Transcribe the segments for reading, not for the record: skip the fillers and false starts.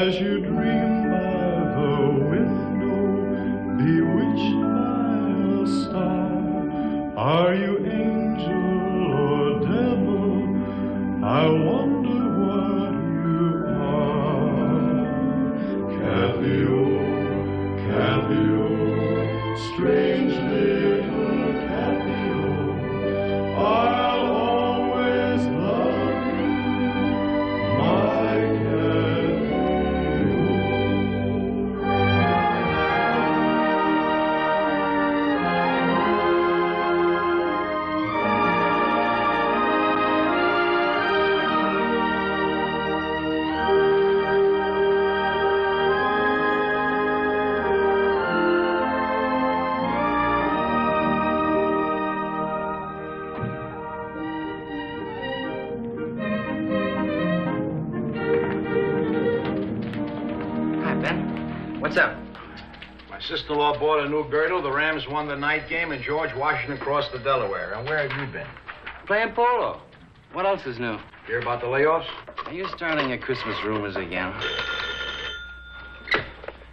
As you dream by the window, bewitched by a star, are you angel or devil? I wonder what you are. Kathy, oh, strange little Kathy, oh, I'll always love you, my What's up? My sister-in-law bought a new girdle. The Rams won the night game, and George Washington crossed the Delaware. And where have you been? Playing polo. What else is new? Hear about the layoffs? Are you starting your Christmas rumors again?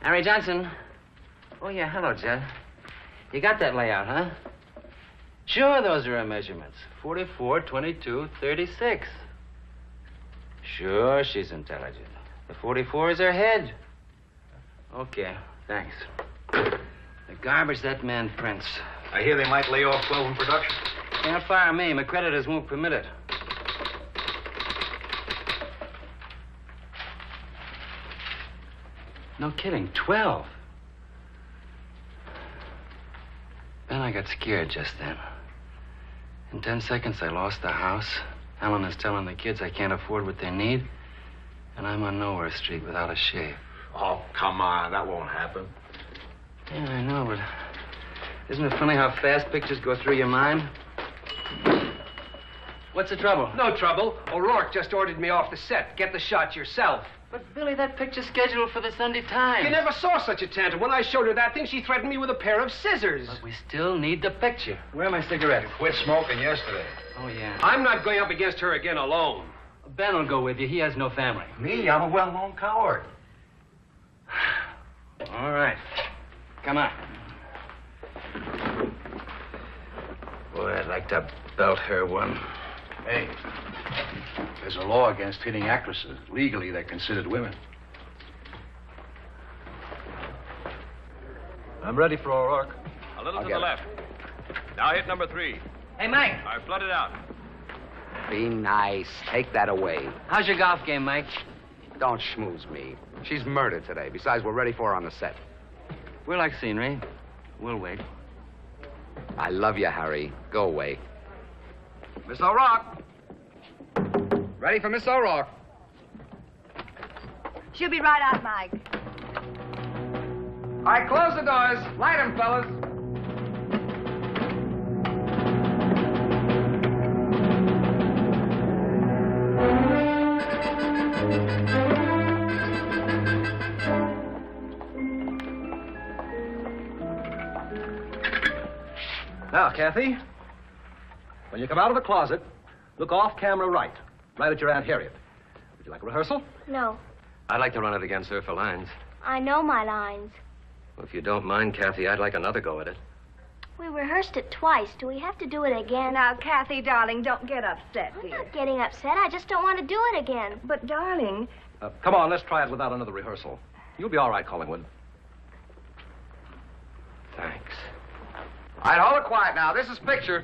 Harry Johnson. Oh, yeah, hello, Jed. You got that layout, huh? Sure, those are her measurements. 44, 22, 36. Sure, she's intelligent. The 44 is her head. Okay, thanks. The garbage that man prints. I hear they might lay off 12 in production. Can't fire me. My creditors won't permit it. No kidding, 12. Ben, I got scared just then. In 10 seconds, I lost the house. Helen is telling the kids I can't afford what they need. And I'm on Nowhere Street without a shave. Oh, come on. That won't happen. Yeah, I know, but isn't it funny how fast pictures go through your mind? What's the trouble? No trouble. O'Rourke just ordered me off the set. Get the shot yourself. But, Billy, that picture's scheduled for the Sunday Times. You never saw such a tantrum. When I showed her that thing, she threatened me with a pair of scissors. But we still need the picture. Where are my cigarettes? Quit smoking yesterday. Oh, yeah. I'm not going up against her again alone. Ben will go with you. He has no family. Me? I'm a well-known coward. All right. Come on. Boy, I'd like to belt her one. Hey, there's a law against hitting actresses. Legally, they're considered women. I'm ready for O'Rourke. A little to the left. Now hit number 3. Hey, Mike. I flooded out. Be nice. Take that away. How's your golf game, Mike? Don't schmooze me. She's murdered today. Besides, we're ready for her on the set. We like scenery. We'll wait. I love you, Harry. Go away. Miss O'Rourke. Ready for Miss O'Rourke. She'll be right out, Mike. All right, close the doors. Light 'em, fellas. Now, Kathy, when you come out of the closet, look off camera right at your Aunt Harriet. Would you like a rehearsal? No. I'd like to run it again, sir, for lines. I know my lines. Well, if you don't mind, Kathy, I'd like another go at it. We rehearsed it twice. Do we have to do it again? Now, Kathy, darling, don't get upset, I'm dear. not getting upset. I just don't want to do it again. But, darling... Come on, let's try it without another rehearsal. You'll be all right, Collingwood. Thanks. All right, hold it quiet now. This is picture.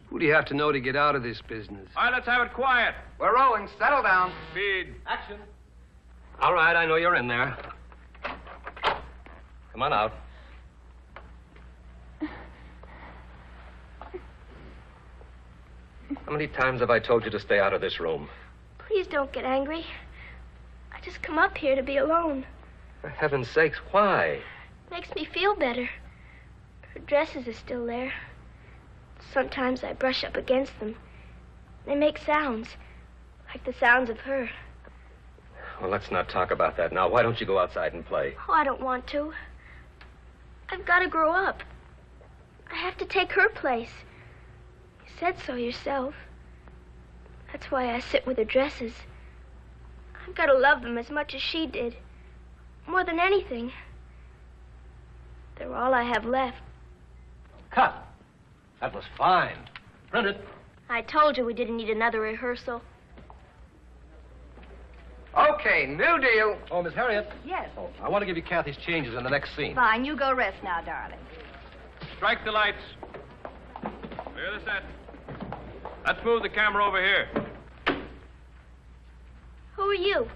Who do you have to know to get out of this business? All right, let's have it quiet. We're rolling. Settle down. Speed. Action. All right, I know you're in there. Come on out. How many times have I told you to stay out of this room? Please don't get angry. I just come up here to be alone. For heaven's sakes, why? Makes me feel better. Her dresses are still there. Sometimes I brush up against them. They make sounds, like the sounds of her. Well, let's not talk about that now. Why don't you go outside and play? Oh, I don't want to. I've got to grow up. I have to take her place. You said so yourself. That's why I sit with her dresses. I've got to love them as much as she did. More than anything. They're all I have left. Cut. That was fine. Print it. I told you we didn't need another rehearsal. Okay, new deal. Oh, Miss Harriet. Yes. Oh, I want to give you Kathy's changes in the next scene. Fine, you go rest now, darling. Strike the lights. Clear the set. Let's move the camera over here. Who are you?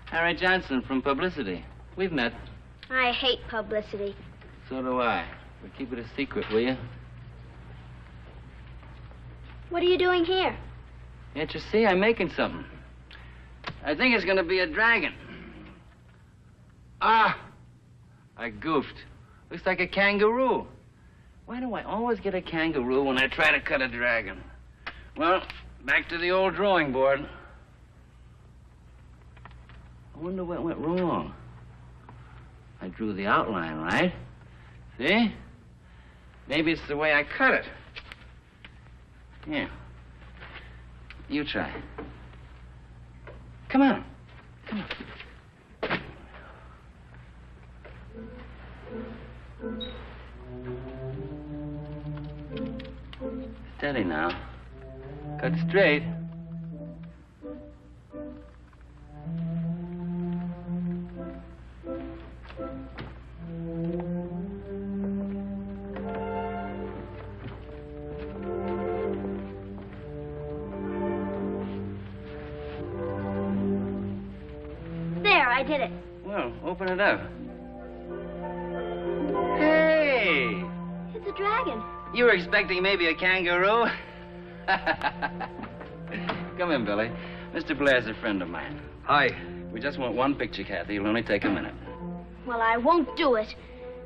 Harry Johnson from Publicity. We've met. I hate publicity. So do I. But keep it a secret, will you? What are you doing here? Can't you see? I'm making something. I think it's gonna be a dragon. Ah! I goofed. Looks like a kangaroo. Why do I always get a kangaroo when I try to cut a dragon? Well, back to the old drawing board. I wonder what went wrong. I drew the outline, right? See? Maybe it's the way I cut it. Here. You try. Come on. Come on. Steady now. Cut straight. There, I did it. Well, open it up. Hey! It's a dragon. You were expecting maybe a kangaroo? Come in, Billy. Mr. Blair's a friend of mine. Hi. We just want one picture, Kathy. It'll only take a minute. Well, I won't do it.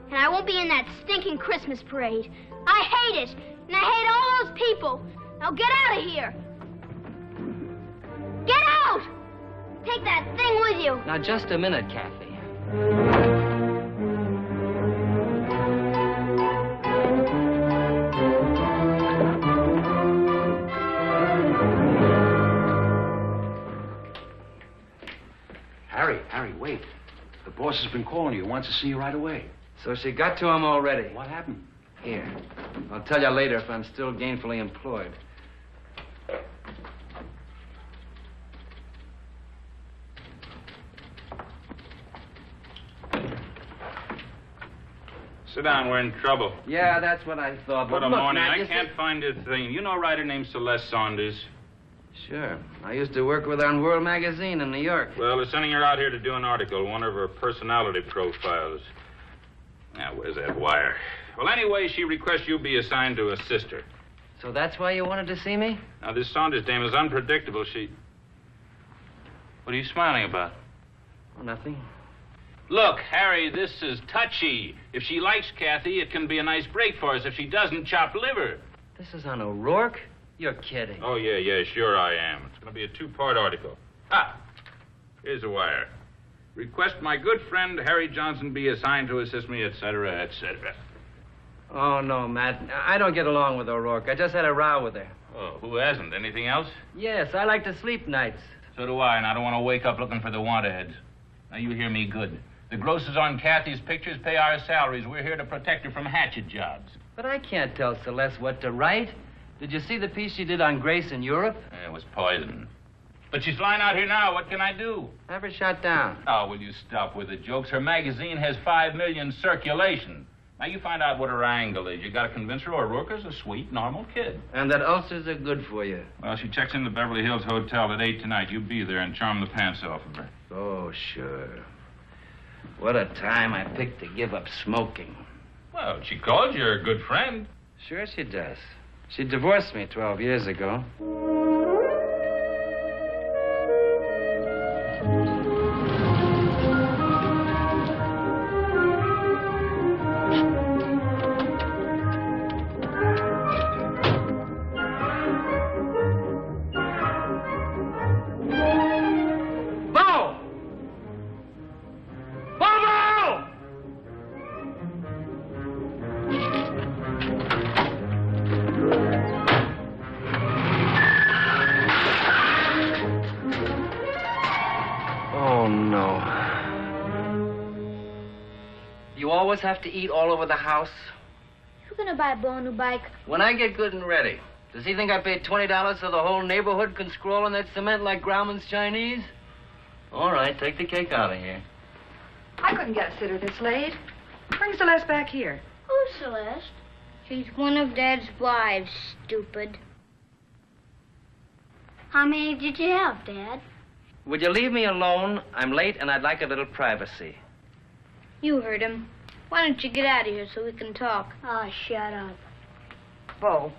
And I won't be in that stinking Christmas parade. I hate it. And I hate all those people. Now get out of here. Get out! Take that thing with you. Now, just a minute, Kathy. Harry, wait. The boss has been calling you. Wants to see you right away. So she got to him already. What happened? Here. I'll tell you later if I'm still gainfully employed. Sit down, we're in trouble. Yeah, that's what I thought. What But a look, morning. Matt, I you can't find a thing. You know a writer named Celeste Saunders? Sure. I used to work with her on World Magazine in New York. Well, they're sending her out here to do an article, one of her personality profiles. Now, where's that wire? Well, anyway, she requests you be assigned to a sister. So that's why you wanted to see me? Now, this Saunders dame is unpredictable. What are you smiling about? Oh, nothing. Look, Harry, this is touchy. If she likes Kathy, it can be a nice break for us. If she doesn't, chop liver. This is on O'Rourke? You're kidding. Oh, yeah, sure I am. It's going to be a two-part article. Ah, here's a wire. Request my good friend Harry Johnson be assigned to assist me, etc., etc. Oh, no, Matt. I don't get along with O'Rourke. I just had a row with her. Oh, who hasn't? Anything else? Yes, I like to sleep nights. So do I, and I don't want to wake up looking for the wanted. Now, you hear me good. The grosses on Kathy's pictures pay our salaries. We're here to protect her from hatchet jobs. But I can't tell Celeste what to write. Did you see the piece she did on Grace in Europe? It was poison. But she's flying out here now. What can I do? Have her shot down. Oh, will you stop with the jokes? Her magazine has 5 million circulation. Now, you find out what her angle is. You got to convince her O'Rourke is a sweet, normal kid. And that ulcers are good for you. Well, she checks in the Beverly Hills Hotel at 8 tonight. You be there and charm the pants off of her. Oh, sure. What a time I picked to give up smoking. Well, she calls you a good friend. Sure she does. She divorced me 12 years ago. always have to eat all over the house? Who's gonna buy Bo a new bike? When I get good and ready, does he think I paid $20 so the whole neighborhood can scroll on that cement like Grauman's Chinese? All right, take the cake out of here. I couldn't get a sitter this late. Bring Celeste back here. Who's Celeste? She's one of Dad's wives, stupid. How many did you have, Dad? Would you leave me alone? I'm late and I'd like a little privacy. You heard him. Why don't you get out of here so we can talk? Oh, shut up. Bo,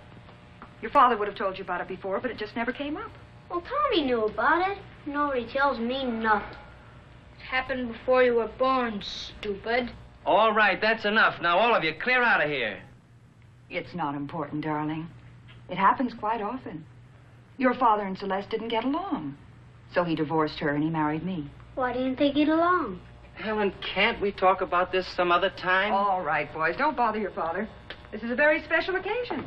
your father would have told you about it before, but it just never came up. Well, Tommy knew about it. Nobody tells me nothing. It happened before you were born, stupid. All right, that's enough. Now, all of you, clear out of here. It's not important, darling. It happens quite often. Your father and Celeste didn't get along. So he divorced her and he married me. Why didn't they get along? Helen, can't we talk about this some other time? All right, boys, don't bother your father. This is a very special occasion.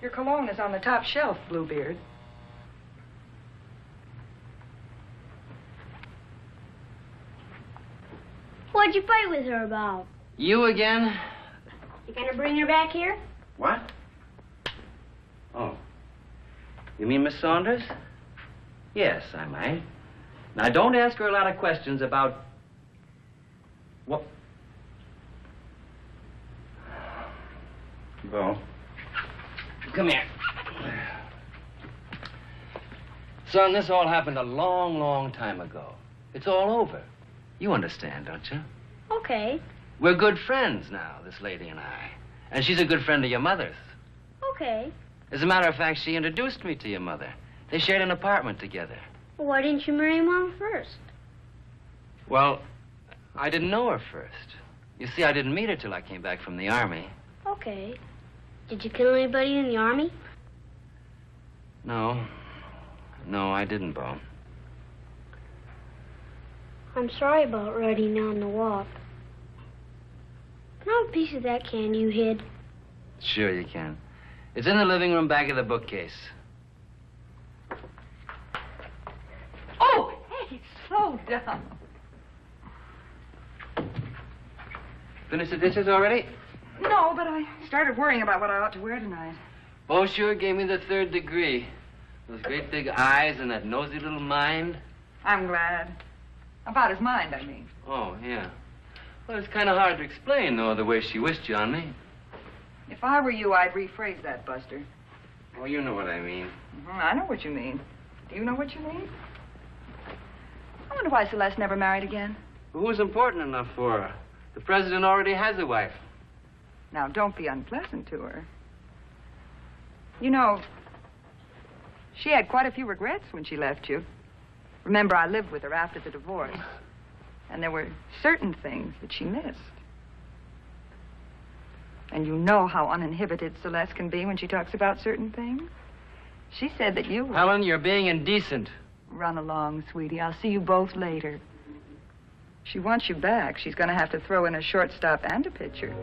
Your cologne is on the top shelf, Bluebeard. What'd you fight with her about? You again? You gonna bring her back here? What? Oh. You mean Miss Saunders? Yes, I might. Now, don't ask her a lot of questions about... What? Bo. Come here. Son, this all happened a long, long time ago. It's all over. You understand, don't you? Okay. We're good friends now, this lady and I. And she's a good friend of your mother's. Okay. As a matter of fact, she introduced me to your mother. They shared an apartment together. Well, why didn't you marry Mom first? Well, I didn't know her first. You see, I didn't meet her till I came back from the Army. Okay. Did you kill anybody in the Army? No. No, I didn't, Bo. I'm sorry about writing down the walk. Can I have a piece of that candy you hid? Sure you can. It's in the living room back of the bookcase. Oh, hey, slow down. Finished the dishes already? No, but I started worrying about what I ought to wear tonight. Bo sure gave me the 3rd degree. Those great big eyes and that nosy little mind. I'm glad. About his mind, I mean. Oh, yeah. Well, it's kind of hard to explain, though, the way she wished you on me. If I were you, I'd rephrase that, Buster. Oh, you know what I mean. I know what you mean. Do you know what you mean? I wonder why Celeste never married again. Well, who's important enough for her? The president already has a wife. Now, don't be unpleasant to her. You know, she had quite a few regrets when she left you. Remember, I lived with her after the divorce. And there were certain things that she missed. And you know how uninhibited Celeste can be when she talks about certain things. She said that you... Helen, you're being indecent. Run along, sweetie. I'll see you both later. She wants you back. She's going to have to throw in a shortstop and a pitcher.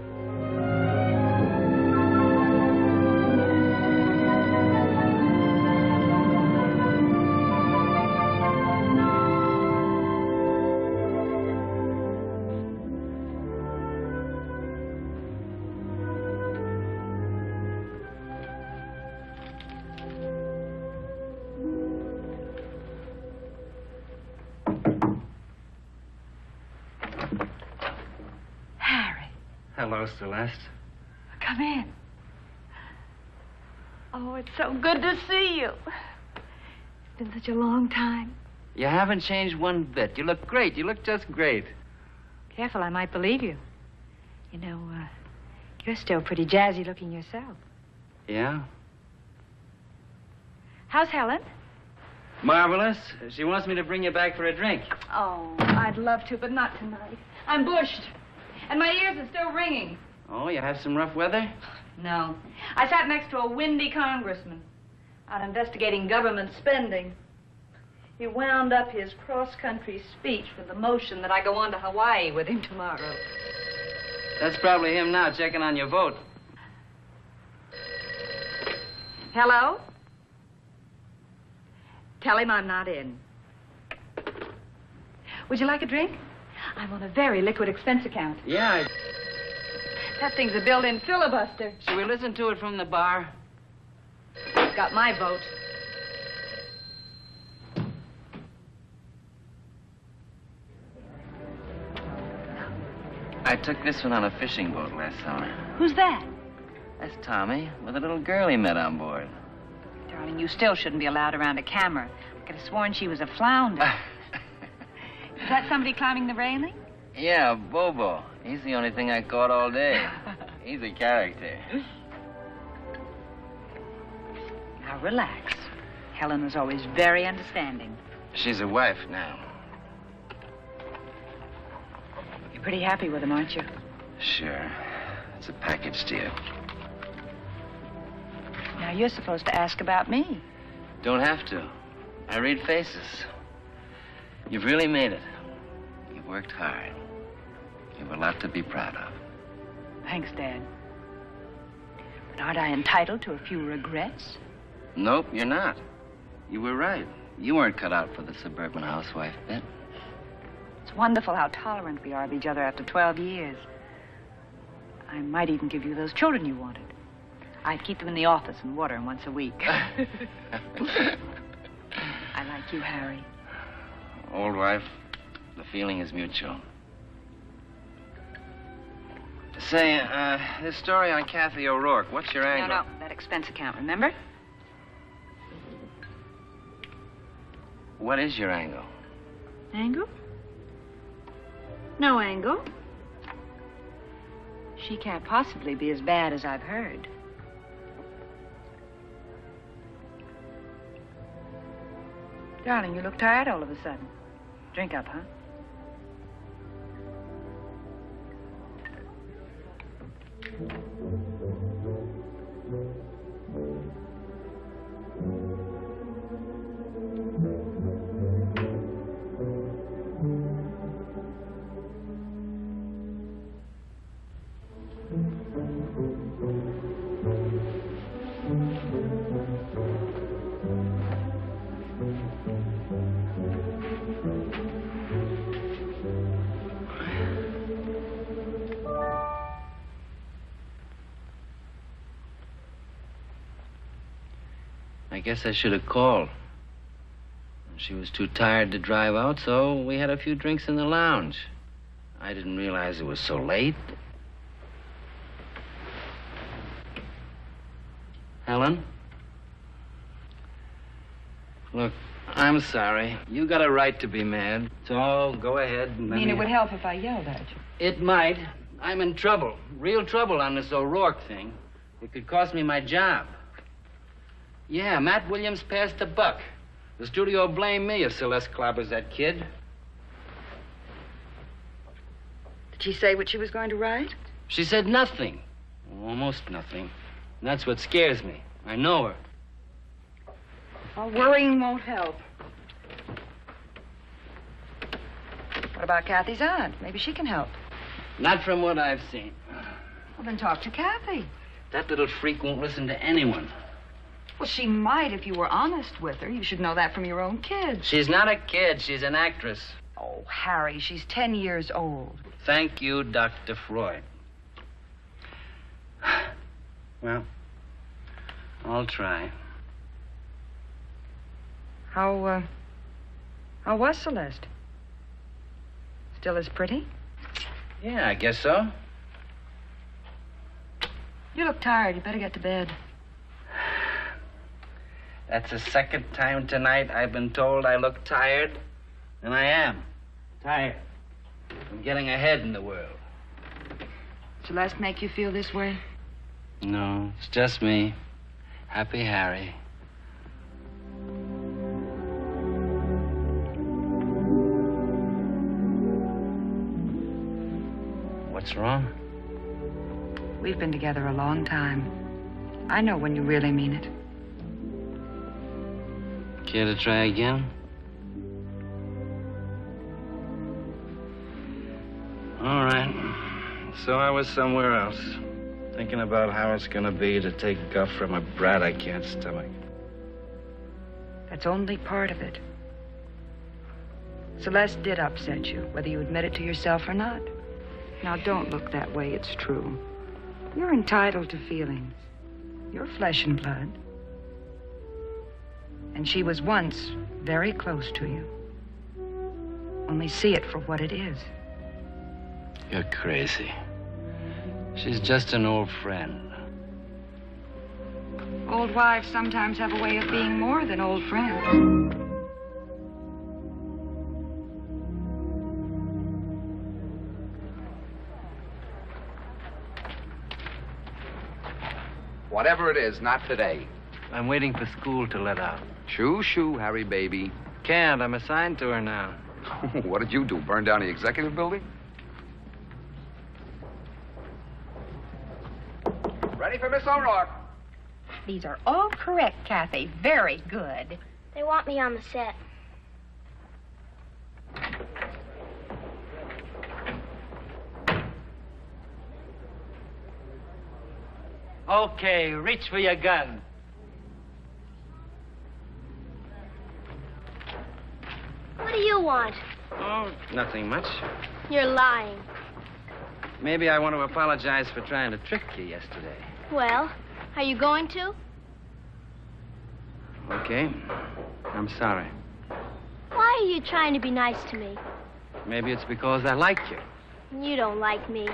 Hello, Celeste. Come in. Oh, it's so good to see you. It's been such a long time. You haven't changed one bit. You look great. You look just great. Careful, I might believe you. You know, you're still pretty jazzy looking yourself. Yeah? How's Helen? Marvelous. She wants me to bring you back for a drink. Oh, I'd love to, but not tonight. I'm bushed. And my ears are still ringing. Oh, you have some rough weather? No. I sat next to a windy congressman out investigating government spending. He wound up his cross-country speech with the motion that I go on to Hawaii with him tomorrow. That's probably him now checking on your vote. Hello? Tell him I'm not in. Would you like a drink? I'm on a very liquid expense account. Yeah. That thing's a built-in filibuster. Should we listen to it from the bar? Got my vote. I took this one on a fishing boat last summer. Who's that? That's Tommy, with a little girl he met on board. Darling, you still shouldn't be allowed around a camera. I could have sworn she was a flounder. Is that somebody climbing the railing? Yeah, Bobo. He's the only thing I caught all day. He's a character. Now, relax. Helen was always very understanding. She's a wife now. You're pretty happy with him, aren't you? Sure. It's a package deal. Now, you're supposed to ask about me. Don't have to. I read faces. You've really made it. You've worked hard. You've a lot to be proud of. Thanks, Dad. But aren't I entitled to a few regrets? Nope, you're not. You were right. You weren't cut out for the suburban housewife bit. It's wonderful how tolerant we are of each other after 12 years. I might even give you those children you wanted. I'd keep them in the office and water them once a week. I like you, Harry. Old wife, the feeling is mutual. Say, this story on Kathy O'Rourke, what's your angle? No, that expense account, remember? What is your angle? Angle? No angle. She can't possibly be as bad as I've heard. Darling, you look tired all of a sudden. Drink up, huh? I guess I should have called. She was too tired to drive out, so we had a few drinks in the lounge. I didn't realize it was so late. Helen? Look, I'm sorry. You got a right to be mad. So go ahead and I mean, it would help if I yelled at you. It might. I'm in trouble. Real trouble on this O'Rourke thing. It could cost me my job. Yeah, Matt Williams passed the buck. The studio blamed me if Celeste clobbers that kid. Did she say what she was going to write? She said nothing. Almost nothing. And that's what scares me. I know her. Well, worrying won't help. What about Kathy's aunt? Maybe she can help. Not from what I've seen. Well, then talk to Kathy. That little freak won't listen to anyone. Well, she might if you were honest with her. You should know that from your own kids. She's not a kid. She's an actress. Oh, Harry, she's 10 years old. Thank you, Dr. Freud. Well, I'll try. How was Celeste? Still as pretty? Yeah, I guess so. You look tired. You better get to bed. That's the second time tonight I've been told I look tired. And I am. Tired. I'm getting ahead in the world. Celeste make you feel this way? No, it's just me. Happy Harry. What's wrong? We've been together a long time. I know when you really mean it. Care to try again? All right. So I was somewhere else, thinking about how it's gonna be to take guff from a brat I can't stomach. That's only part of it. Celeste did upset you, whether you admit it to yourself or not. Now, don't look that way. It's true. You're entitled to feelings. You're flesh and blood. And she was once very close to you. Only see it for what it is. You're crazy. She's just an old friend. Old wives sometimes have a way of being more than old friends. Whatever it is, not today. I'm waiting for school to let out. Shoo, shoo, Harry, baby. Can't. I'm assigned to her now. What did you do, burn down the executive building? Ready for Miss O'Rourke. These are all correct, Kathy. Very good. They want me on the set. Okay, reach for your gun. What do you want? Oh, nothing much. You're lying. Maybe I want to apologize for trying to trick you yesterday. Well, are you going to? Okay. I'm sorry. Why are you trying to be nice to me? Maybe it's because I like you. You don't like me.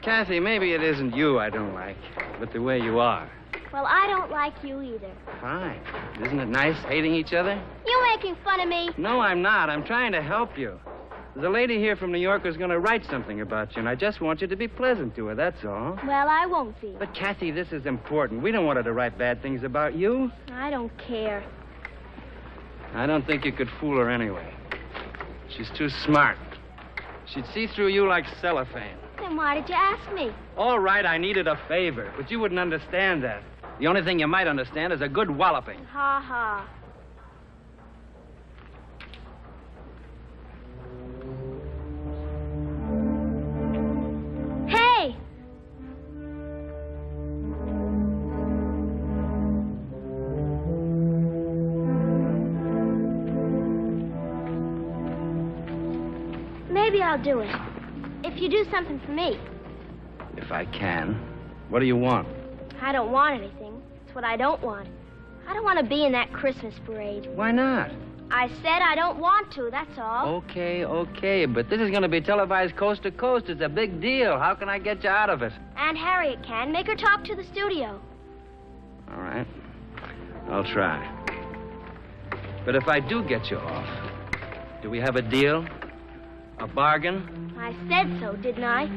Kathy, maybe it isn't you I don't like, but the way you are. Well, I don't like you either. Fine. Isn't it nice hating each other? You making fun of me? No, I'm not. I'm trying to help you. There's a lady here from New York who's going to write something about you, and I just want you to be pleasant to her, that's all. Well, I won't be. But, Kathy, this is important. We don't want her to write bad things about you. I don't care. I don't think you could fool her anyway. She's too smart. She'd see through you like cellophane. Then why did you ask me? All right, I needed a favor, but you wouldn't understand that. The only thing you might understand is a good walloping. Ha ha. Hey! Maybe I'll do it. If you do something for me. If I can. What do you want? I don't want anything. It's what I don't want. I don't want to be in that Christmas parade. Why not? I said I don't want to, that's all. Okay, but this is going to be televised coast to coast. It's a big deal. How can I get you out of it? Aunt Harriet can. Make her talk to the studio. All right. I'll try. But if I do get you off, do we have a deal? A bargain? I said so, didn't I?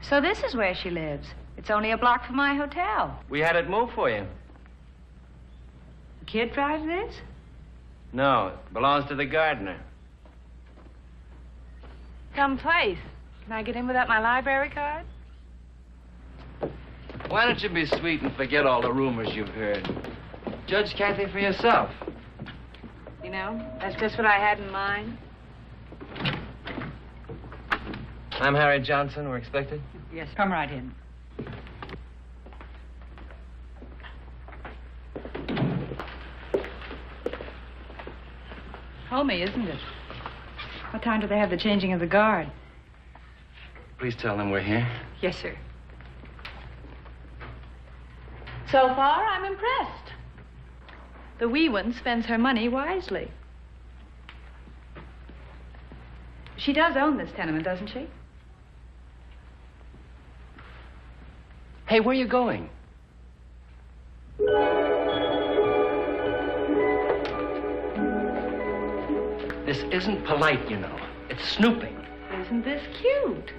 So this is where she lives. It's only a block from my hotel. We had it moved for you. The kid drives this? No, it belongs to the gardener. Some place. Can I get in without my library card? Why don't you be sweet and forget all the rumors you've heard? Judge Kathy for yourself. You know, that's just what I had in mind. I'm Harry Johnson. We're expected? Yes, come right in. Homey, isn't it? What time do they have the changing of the guard? Please tell them we're here. Yes, sir. So far, I'm impressed. The wee one spends her money wisely. She does own this tenement, doesn't she? Hey, where are you going? This isn't polite, you know. It's snooping. Isn't this cute?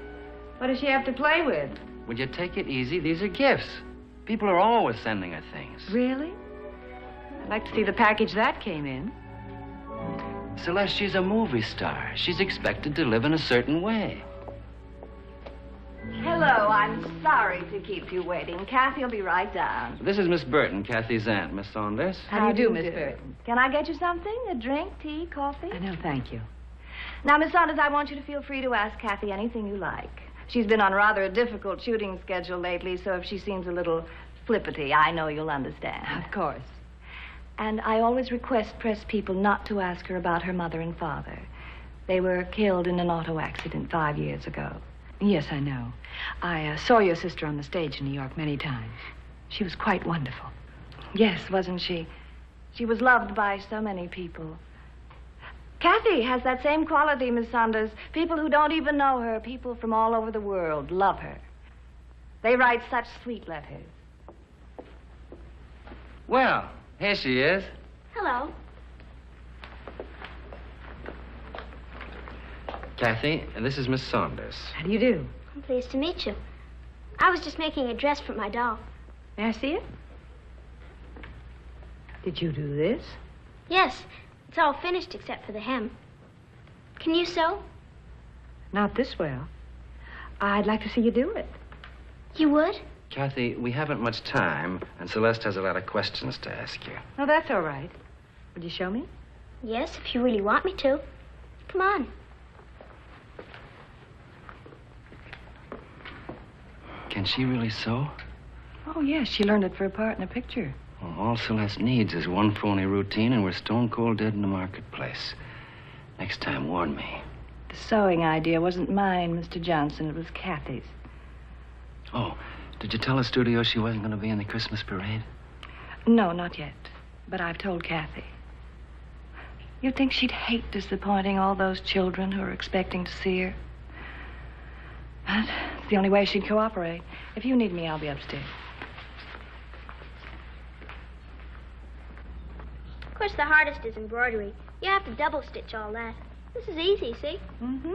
What does she have to play with? Would you take it easy? These are gifts. People are always sending her things. Really? I'd like to see the package that came in. Celeste, she's a movie star. She's expected to live in a certain way. Hello, I'm sorry to keep you waiting. Kathy will be right down. This is Miss Burton, Kathy's aunt. Miss Saunders. How do you do, Miss Burton? Can I get you something? A drink, tea, coffee? No, thank you. Now, Miss Saunders, I want you to feel free to ask Kathy anything you like. She's been on rather a difficult shooting schedule lately, so if she seems a little flippity, I know you'll understand. Of course. And I always request press people not to ask her about her mother and father. They were killed in an auto accident 5 years ago. Yes, I know. I saw your sister on the stage in New York many times. She was quite wonderful. Yes, wasn't she? She was loved by so many people. Kathy has that same quality, Miss Saunders. People who don't even know her, people from all over the world, love her. They write such sweet letters. Well, here she is. Hello. Kathy, this is Miss Saunders. How do you do? I'm pleased to meet you. I was just making a dress for my doll. May I see it? Did you do this? Yes, it's all finished except for the hem. Can you sew? Not this well. I'd like to see you do it. You would? Kathy, we haven't much time, and Celeste has a lot of questions to ask you. Oh, that's all right. Would you show me? Yes, if you really want me to. Come on. Can she really sew? Oh, yes. She learned it for a part in a picture. Well, all Celeste needs is one phony routine, and we're stone cold dead in the marketplace. Next time, warn me. The sewing idea wasn't mine, Mr. Johnson. It was Kathy's. Oh, did you tell the studio she wasn't going to be in the Christmas parade? No, not yet. But I've told Kathy. You'd think she'd hate disappointing all those children who are expecting to see her. But it's the only way she'd cooperate. If you need me, I'll be upstairs. Of course, the hardest is embroidery. You have to double stitch all that. This is easy, see? Mm-hmm.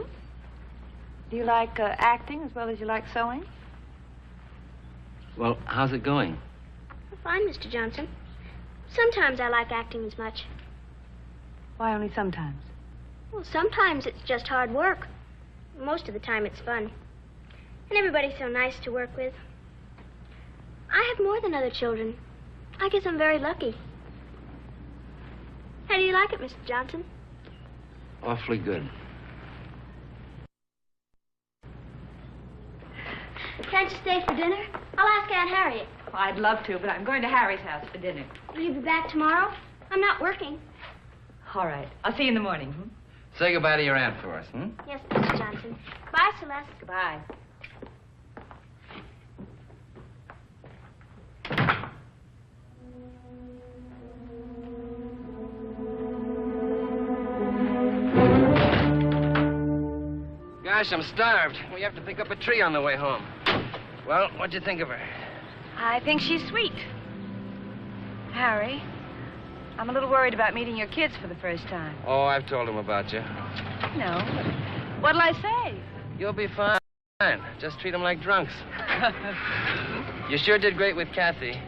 Do you like acting as well as you like sewing? Well, how's it going? Fine, Mr. Johnson. Sometimes I like acting as much. Why only sometimes? Well, sometimes it's just hard work. Most of the time it's fun. And everybody's so nice to work with. I have more than other children. I guess I'm very lucky. How do you like it, Mr. Johnson? Awfully good. Can't you stay for dinner? I'll ask Aunt Harriet. Oh, I'd love to, but I'm going to Harry's house for dinner. Will you be back tomorrow? I'm not working. All right. I'll see you in the morning. Say goodbye to your aunt for us, hmm? Yes, Mr. Johnson. Bye, Celeste. Goodbye. Gosh, I'm starved. We have to pick up a tree on the way home. Well, what'd you think of her? I think she's sweet. Harry, I'm a little worried about meeting your kids for the first time. Oh, I've told them about you. No. What'll I say? You'll be fine. Just treat them like drunks. You sure did great with Kathy.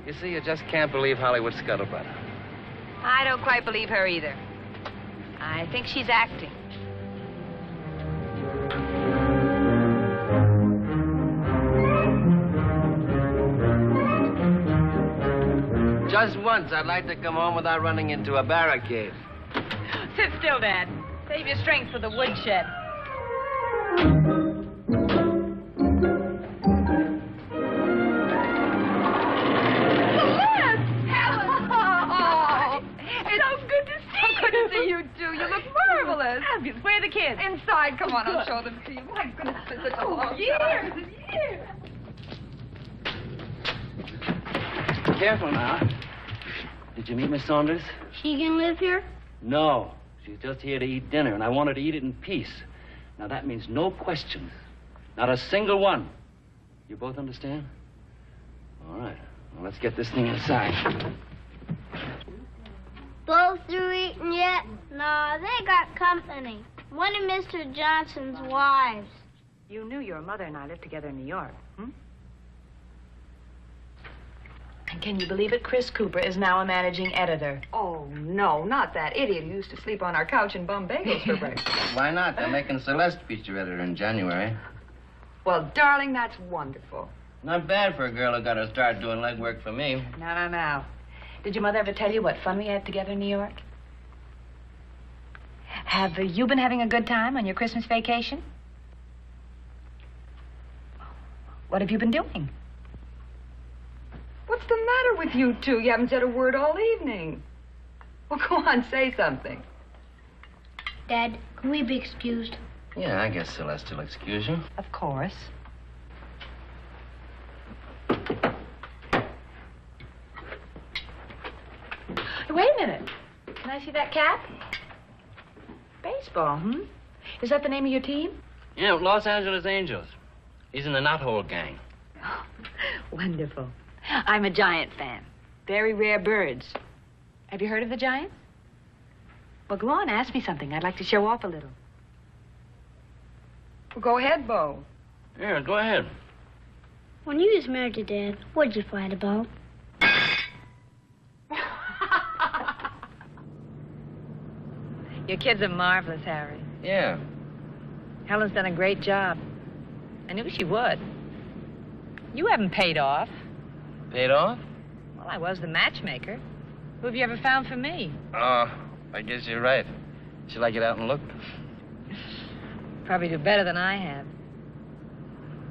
You see, you just can't believe Hollywood scuttlebutt. I don't quite believe her either. I think she's acting. Just once, I'd like to come home without running into a barricade. Sit still, Dad. Save your strength for the woodshed. You do. You look marvelous. Fabulous. Where are the kids? Inside. Come on, I'll show them to you. My goodness, it's such a long years. Careful now. Did you meet Miss Saunders? She can live here? No. She's just here to eat dinner, and I want her to eat it in peace. Now, that means no questions. Not a single one. You both understand? All right. Well, let's get this thing inside. Both through eating yet? No, they got company. One of Mr. Johnson's wives. You knew your mother and I lived together in New York, hmm? And can you believe it? Chris Cooper is now a managing editor. Oh, no, not that idiot who used to sleep on our couch and bum bagels for breakfast. Why not? They're making Celeste feature editor in January. Well, darling, that's wonderful. Not bad for a girl who got her start doing legwork for me. No. Did your mother ever tell you what fun we had together in New York? Have you been having a good time on your Christmas vacation? What have you been doing? What's the matter with you two? You haven't said a word all evening. Well, go on, say something. Dad, can we be excused? Yeah, I guess Celeste will excuse you. Of course. Wait a minute. Can I see that cap? Baseball, Is that the name of your team? Yeah, Los Angeles Angels. He's in the Knothole gang. Wonderful. I'm a Giant fan. Very rare birds. Have you heard of the Giants? Well, go on, ask me something. I'd like to show off a little. Well, go ahead, Bo. Yeah, go ahead. When you was married to Dad, what'd you fight about? Your kids are marvelous, Harry. Yeah. Helen's done a great job. I knew she would. You haven't paid off. Paid off? Well, I was the matchmaker. Who have you ever found for me? Oh, I guess you're right. Shall I get out and look? Probably do better than I have.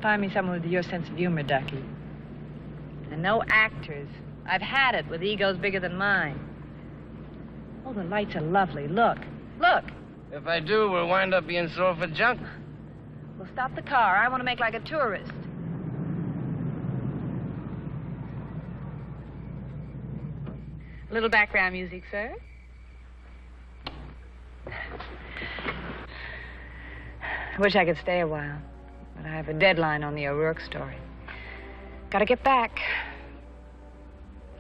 Find me someone with your sense of humor, Ducky. And no actors. I've had it with egos bigger than mine. Oh, the lights are lovely. Look. Look. If I do, we'll wind up being sold for junk. Well, stop the car. I want to make like a tourist. A little background music, sir. I wish I could stay a while, but I have a deadline on the O'Rourke story. Gotta get back.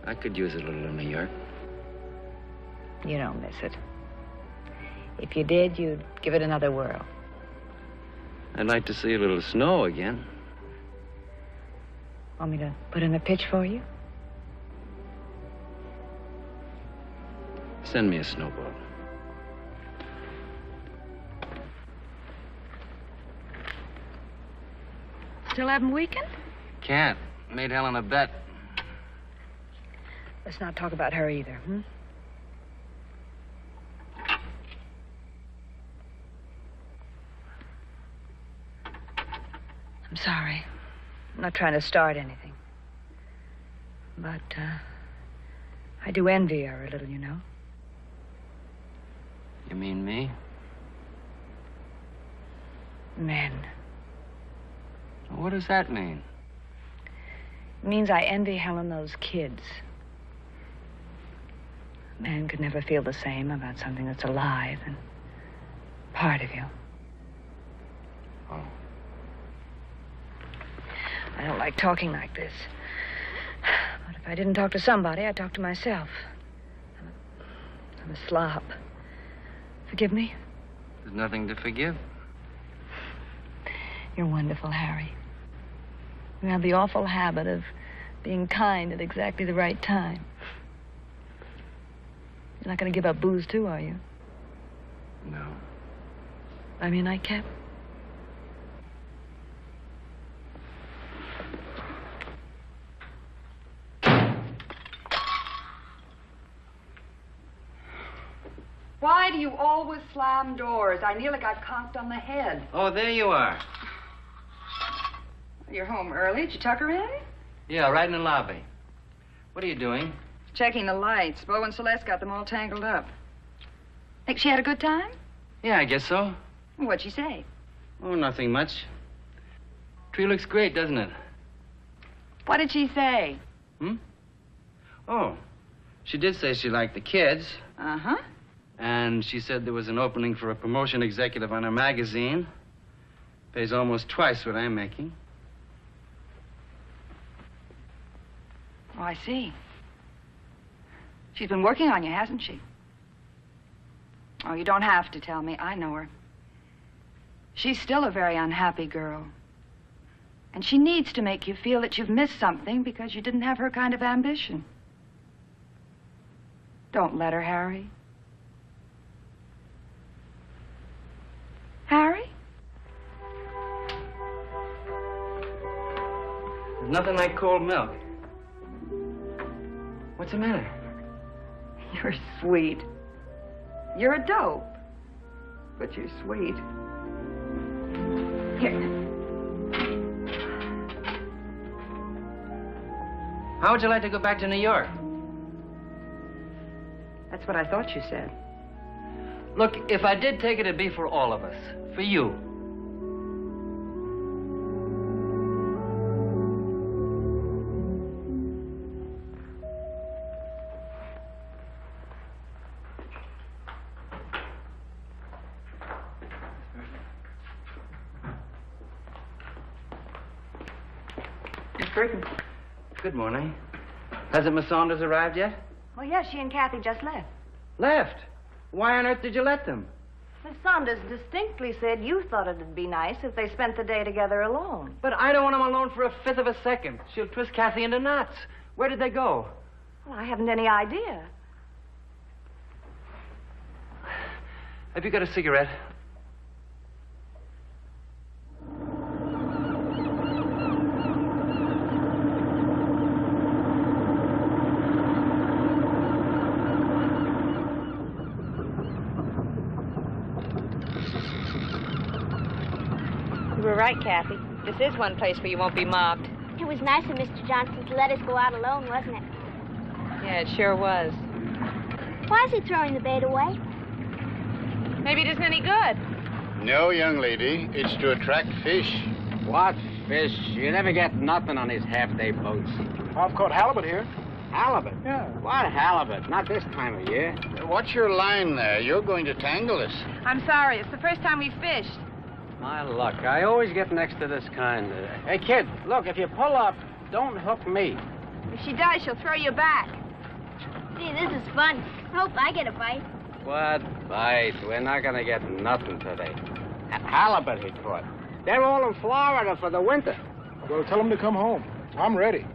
I could use a little in New York. You don't miss it. If you did, you'd give it another whirl. I'd like to see a little snow again. Want me to put in a pitch for you? Send me a snowball. Still having weekend? Can't. Made Helen a bet. Let's not talk about her either, I'm sorry. I'm not trying to start anything. But, I do envy her a little, you know. You mean me? Men. What does that mean? It means I envy Helen those kids. A man could never feel the same about something that's alive and part of you. Oh. I don't like talking like this. But if I didn't talk to somebody, I'd talk to myself. I'm a slob. Forgive me? There's nothing to forgive. You're wonderful, Harry. You have the awful habit of being kind at exactly the right time. You're not going to give up booze, too, are you? No. Buy me a nightcap? Why do you always slam doors? I nearly got conked on the head. Oh, there you are. You're home early. Did you tuck her in? Yeah, right in the lobby. What are you doing? Checking the lights. Bo and Celeste got them all tangled up. Think she had a good time? Yeah, I guess so. What'd she say? Oh, nothing much. Tree looks great, doesn't it? What did she say? Oh, she did say she liked the kids. Uh-huh. And she said there was an opening for a promotion executive on her magazine. Pays almost twice what I'm making. Oh, I see. She's been working on you, hasn't she? Oh, you don't have to tell me. I know her. She's still a very unhappy girl. And she needs to make you feel that you've missed something because you didn't have her kind of ambition. Don't let her, Harry. Harry? There's nothing like cold milk. What's the matter? You're sweet. You're a dope. But you're sweet. Here. How would you like to go back to New York? That's what I thought you said. Look, if I did take it, it'd be for all of us. For you. Miss Burton. Good morning. Hasn't Miss Saunders arrived yet? Well, yes, she and Kathy just left. Left? Why on earth did you let them? Miss Saunders distinctly said you thought it'd be nice if they spent the day together alone. But I don't want them alone for a fifth of a second. She'll twist Kathy into knots. Where did they go? Well, I haven't any idea. Have you got a cigarette? You were right, Kathy. This is one place where you won't be mobbed. It was nice of Mr. Johnson to let us go out alone, wasn't it? Yeah, it sure was. Why is he throwing the bait away? Maybe it isn't any good. No, young lady. It's to attract fish. What fish? You never get nothing on these half-day boats. I've caught halibut here. Halibut? Yeah. What halibut? Not this time of year. What's your line there? You're going to tangle us. I'm sorry. It's the first time we've fished. My luck. I always get next to this kind. Hey, kid, look, if you pull up, don't hook me. If she does, she'll throw you back. Gee, this is fun. Hope I get a bite. What bite? We're not going to get nothing today. Halibut he caught. They're all in Florida for the winter. Well, tell them to come home. I'm ready.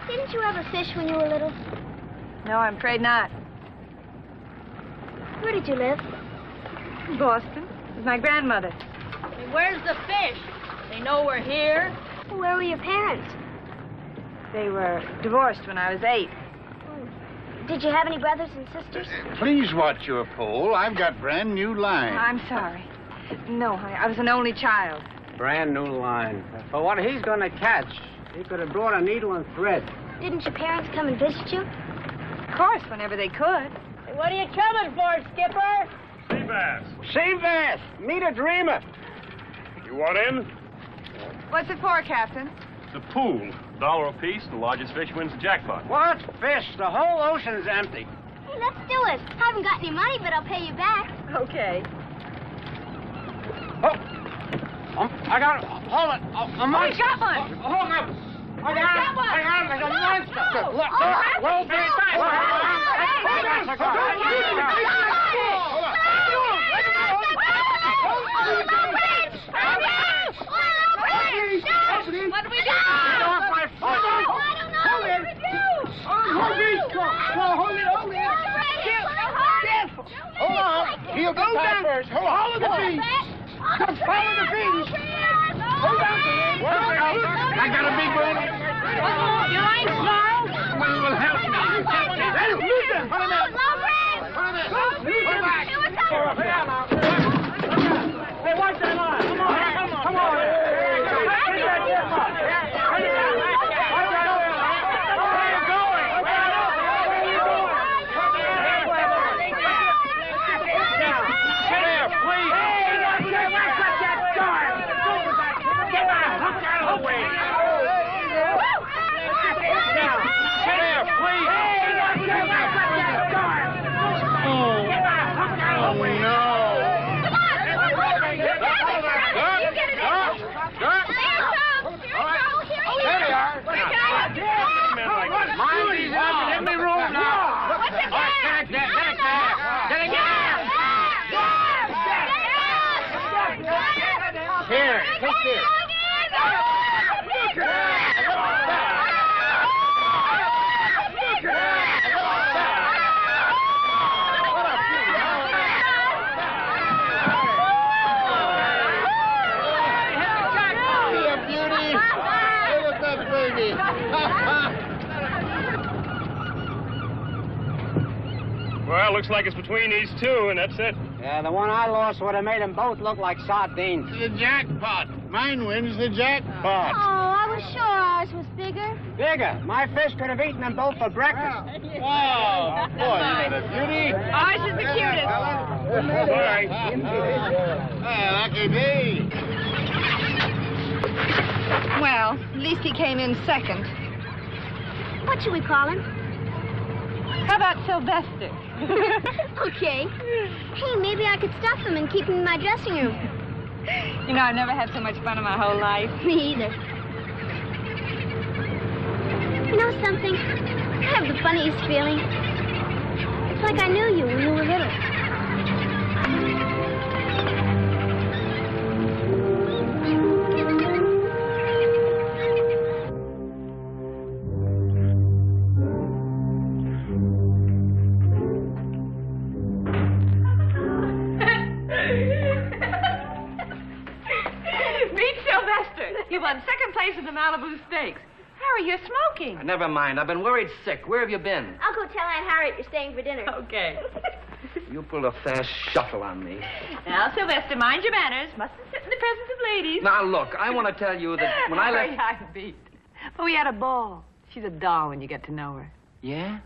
Didn't you ever fish when you were little? No, I'm afraid not. Where did you live? In Boston. With my grandmother. Where's the fish? They know we're here. Where were your parents? They were divorced when I was 8. Did you have any brothers and sisters? Please watch your pole. I've got brand new line. I'm sorry. No, I was an only child. Brand new line. For what he's going to catch, he could have brought a needle and thread. Didn't your parents come and visit you? Of course, whenever they could. Hey, what are you coming for, Skipper? Sea bass. Sea bass! Meet a dreamer. You want in? What's it for, Captain? The pool. $1 apiece. The largest fish wins the jackpot. What fish? The whole ocean's empty. Hey, let's do it. I haven't got any money, but I'll pay you back. Okay. Oh, I got it. Hold it. A monster. got one. Hold up. I got one. There's a monster. Look. Well, big What do we do? Off my foot. I don't know. What do we do? Hold on. He'll get tied first. Hold the feet. Come follow the feet. Hold on to him. I got a big one. You ain't small. Well, you will help me. Hey, listen. Put him in. Put him back. Hey, watch that line. Come on. Come on. Here, take this. Well, looks like it's between these two, and that's it. Yeah, the one I lost would have made them both look like sardines. The jackpot. Mine wins the jackpot. Oh, I was sure ours was bigger. Bigger. My fish could have eaten them both for breakfast. Oh, boy, you got a beauty. Ours is the cutest. Sorry. Lucky me. Well, at least he came in second. What should we call him? How about Sylvester? Okay. Hey, maybe I could stuff him and keep him in my dressing room. You know, I've never had so much fun in my whole life. Me either. You know something? I have the funniest feeling. It's like I knew you when you were little. You won second place in the Malibu Stakes. Harry, you're smoking. Never mind. I've been worried sick. Where have you been? I'll go tell Aunt Harriet you're staying for dinner. Okay. You pulled a fast shuffle on me. Now, Sylvester, mind your manners. Mustn't sit in the presence of ladies. Now, look, I want to tell you that when I left... I'm beat. But we had a ball. She's a doll when you get to know her. Yeah?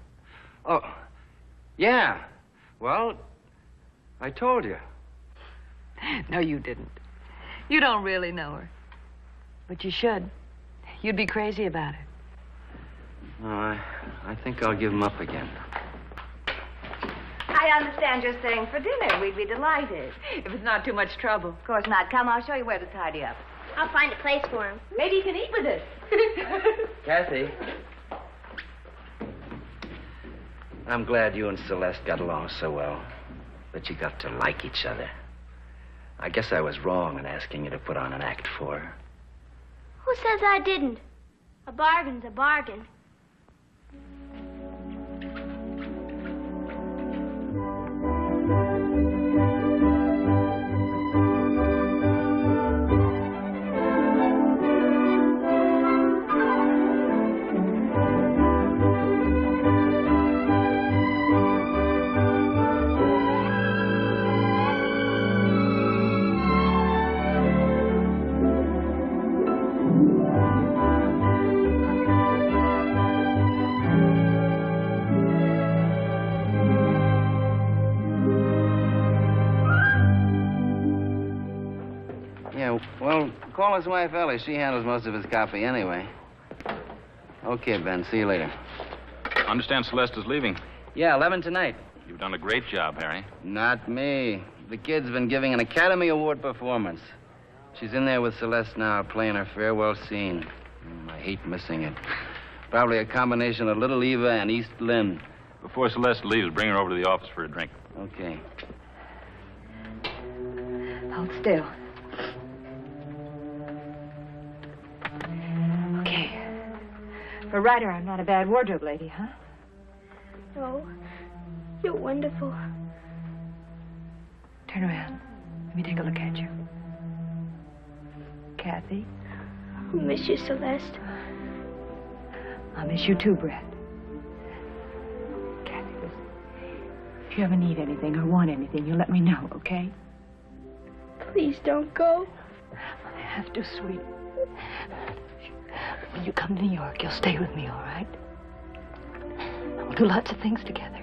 Oh, yeah. Well, I told you. No, you didn't. You don't really know her. But you should. You'd be crazy about her. No, I think I'll give him up again. I understand you're staying for dinner. We'd be delighted. If it's not too much trouble. Of course not. Come, I'll show you where to tidy up. I'll find a place for him. Maybe you can eat with us. Kathy. I'm glad you and Celeste got along so well. That you got to like each other. I guess I was wrong in asking you to put on an act for her. Who says I didn't? A bargain's a bargain. Well, call his wife, Ellie. She handles most of his copy anyway. Okay, Ben. See you later. I understand Celeste is leaving. Yeah, 11 tonight. You've done a great job, Harry. Not me. The kid's been giving an Academy Award performance. She's in there with Celeste now, playing her farewell scene. I hate missing it. Probably a combination of Little Eva and East Lynne. Before Celeste leaves, bring her over to the office for a drink. Okay. Hold still. Okay. For a writer, I'm not a bad wardrobe lady, huh? No. You're wonderful. Turn around. Let me take a look at you. Kathy? I'll miss you, Celeste. I'll miss you too, Brett. Kathy, listen. If you ever need anything or want anything, you let me know, okay? Please don't go. I have to, sweet. When you come to New York, you'll stay with me, all right? We'll do lots of things together.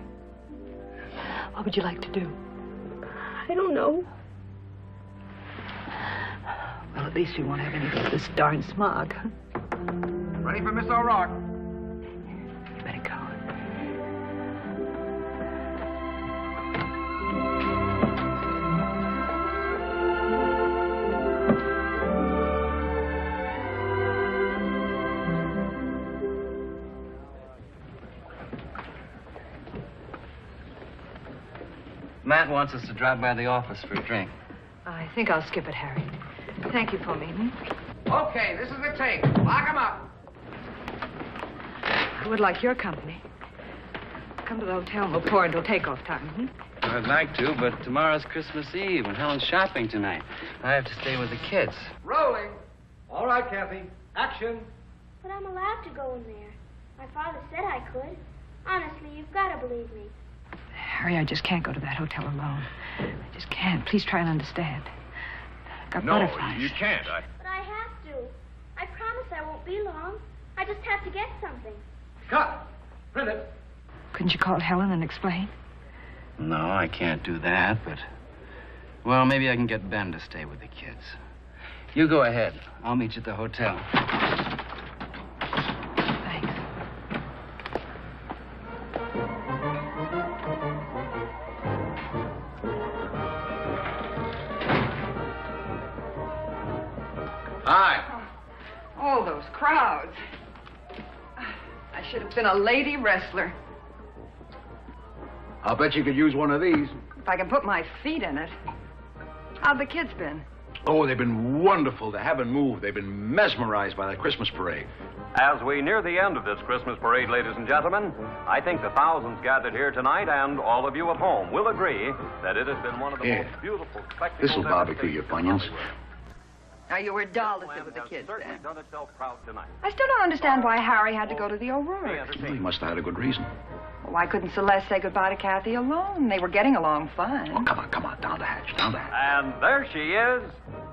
What would you like to do? I don't know. Well, at least we won't have any of this darn smog. Ready for Miss O'Rourke. You better go. Matt wants us to drop by the office for a drink. I think I'll skip it, Harry. Thank you for me. Okay, this is the take. Lock 'em up. I would like your company. Come to the hotel and we'll pour until takeoff time. I'd like to, but tomorrow's Christmas Eve and Helen's shopping tonight. I have to stay with the kids. Rolling. All right, Kathy. Action. But I'm allowed to go in there. My father said I could. Honestly, you've got to believe me. Harry, I just can't go to that hotel alone. I just can't. Please try and understand. I've got No, butterflies. you can't. But I have to. I promise I won't be long. I just have to get something. Cut! Print it. Couldn't you call Helen and explain? No, I can't do that, but... Well, maybe I can get Ben to stay with the kids. You go ahead. I'll meet you at the hotel. Thanks. Hi. Oh, those crowds. I should have been a lady wrestler. I'll bet you could use one of these. If I can put my feet in it. How've the kids been? Oh, they've been wonderful. They haven't moved. They've been mesmerized by the Christmas parade. As we near the end of this Christmas parade, ladies and gentlemen, I think the thousands gathered here tonight and all of you at home will agree that it has been one of the most beautiful spectacles. This'll barbecue your bunions. Now, you were dull to sit with the kids certainly then. done itself proud tonight. I still don't understand why Harry had to go to the O'Rourke. Well, he must have had a good reason. Well, why couldn't Celeste say goodbye to Kathy alone? They were getting along fine. Oh, come on, down the hatch, down the hatch. And there she is,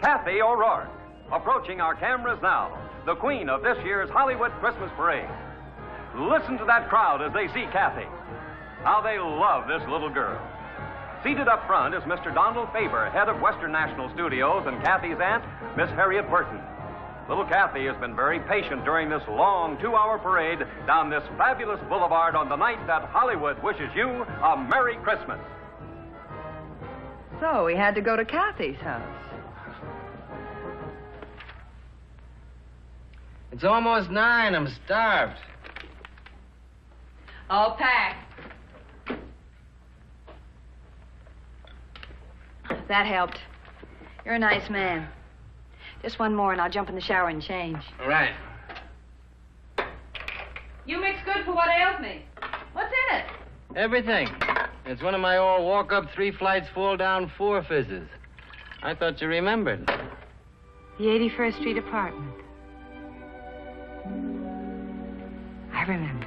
Kathy O'Rourke, approaching our cameras now, the queen of this year's Hollywood Christmas parade. Listen to that crowd as they see Kathy. How they love this little girl. Seated up front is Mr. Donald Faber, head of Western National Studios, and Kathy's aunt, Miss Harriet Burton. Little Kathy has been very patient during this long 2-hour parade down this fabulous boulevard on the night that Hollywood wishes you a Merry Christmas. So he had to go to Kathy's house. It's almost 9. I'm starved. All packed. That helped. You're a nice man. Just one more and I'll jump in the shower and change. All right. You mix good for what ails me. What's in it? Everything. It's one of my old walk up 3 flights, fall down 4 fizzes. I thought you remembered. The 81st Street apartment. I remember.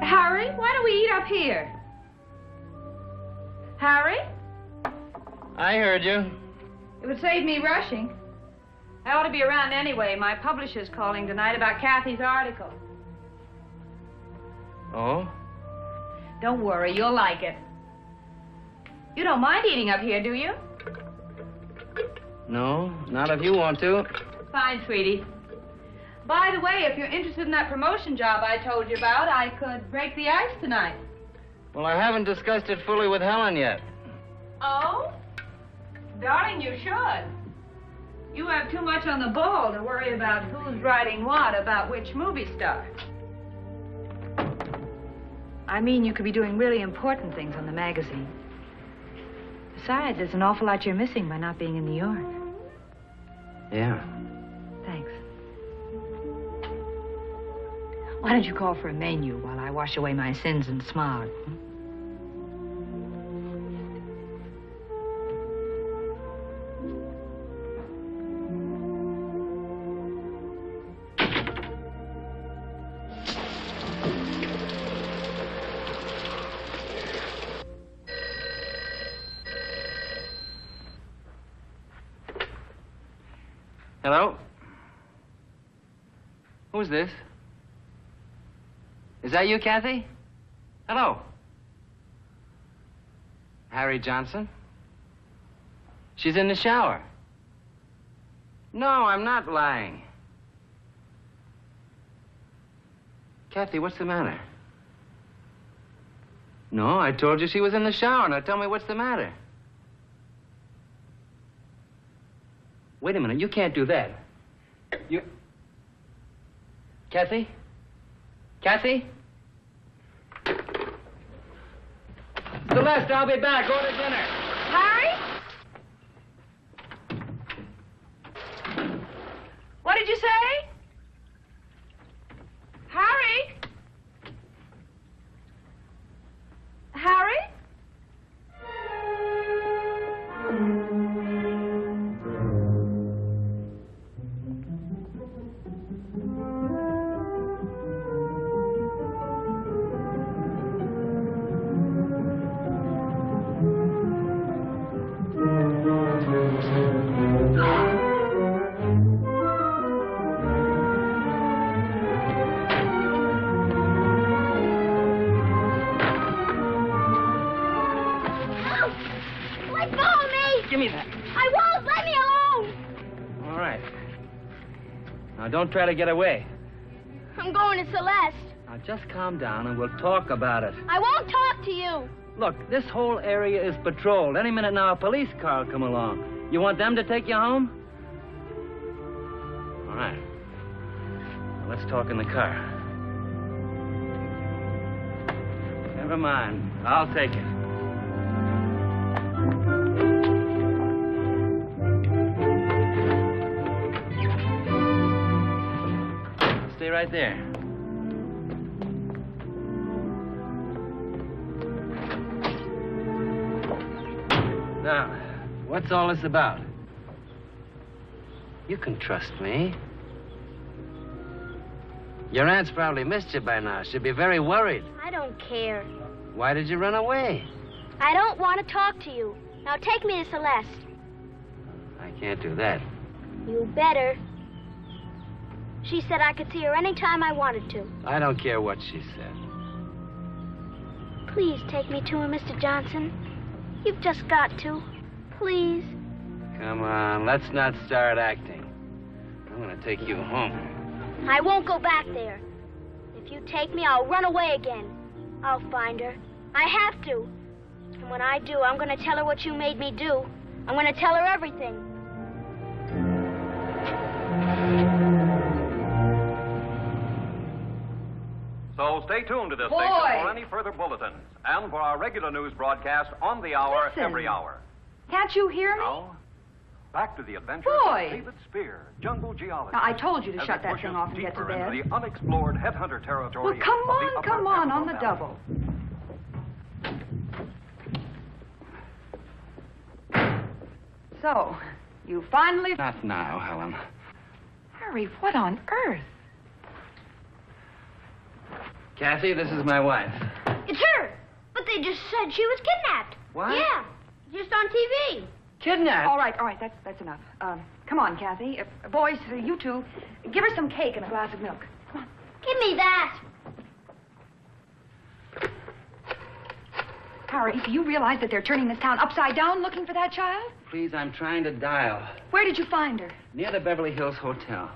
Harry, why don't we eat up here? Harry? I heard you. It would save me rushing. I ought to be around anyway. My publisher's calling tonight about Kathy's article. Oh? Don't worry, you'll like it. You don't mind eating up here, do you? No, not if you want to. Fine, sweetie. By the way, if you're interested in that promotion job I told you about, I could break the ice tonight. Well, I haven't discussed it fully with Helen yet. Oh? Darling, you should. You have too much on the ball to worry about who's writing what about which movie star. I mean, you could be doing really important things on the magazine. Besides, there's an awful lot you're missing by not being in New York. Yeah. Thanks. Why don't you call for a menu while I wash away my sins and smog? Hello? Who's this? Is that you, Kathy? Hello. Harry Johnson? She's in the shower. No, I'm not lying. Kathy, what's the matter? No, I told you she was in the shower. Now tell me what's the matter. Wait a minute, you can't do that. You... Kathy? Kathy? Celeste, I'll be back. Order dinner. Harry? What did you say? Harry? Harry? Now, don't try to get away. I'm going to Celeste. Now, just calm down and we'll talk about it. I won't talk to you. Look, this whole area is patrolled. Any minute now, a police car will come along. You want them to take you home? All right. Now, let's talk in the car. Never mind. I'll take it. Stay right there. Now, what's all this about? You can trust me. Your aunt's probably missed you by now. She'll be very worried. I don't care. Why did you run away? I don't want to talk to you. Now take me to Celeste. I can't do that. You better. She said I could see her anytime I wanted to. I don't care what she said. Please take me to her, Mr. Johnson. You've just got to. Please. Come on, let's not start acting. I'm gonna take you home. I won't go back there. If you take me, I'll run away again. I'll find her. I have to. And when I do, I'm gonna tell her what you made me do. I'm gonna tell her everything. So stay tuned to this station for any further bulletins and for our regular news broadcast on the hour, Listen. every hour. Can't you hear me? Now, back to the adventures Boy. of David Spear, jungle geologist. Now, I told you to as shut it that pushes thing off and get to deeper bed. into the unexplored headhunter territory. Well, come of the on, Upper come on Amazon the Valley. double. So, you finally... Not now, Helen. Harry, what on earth? Kathy, this is my wife. It's her. But they just said she was kidnapped. What? Yeah, just on TV. Kidnapped? All right, that's enough. Come on, Kathy. Boys, you two, give her some cake and a glass of milk. Come on. Give me that. Harry, do you realize that they're turning this town upside down looking for that child? Please, I'm trying to dial. Where did you find her? Near the Beverly Hills Hotel.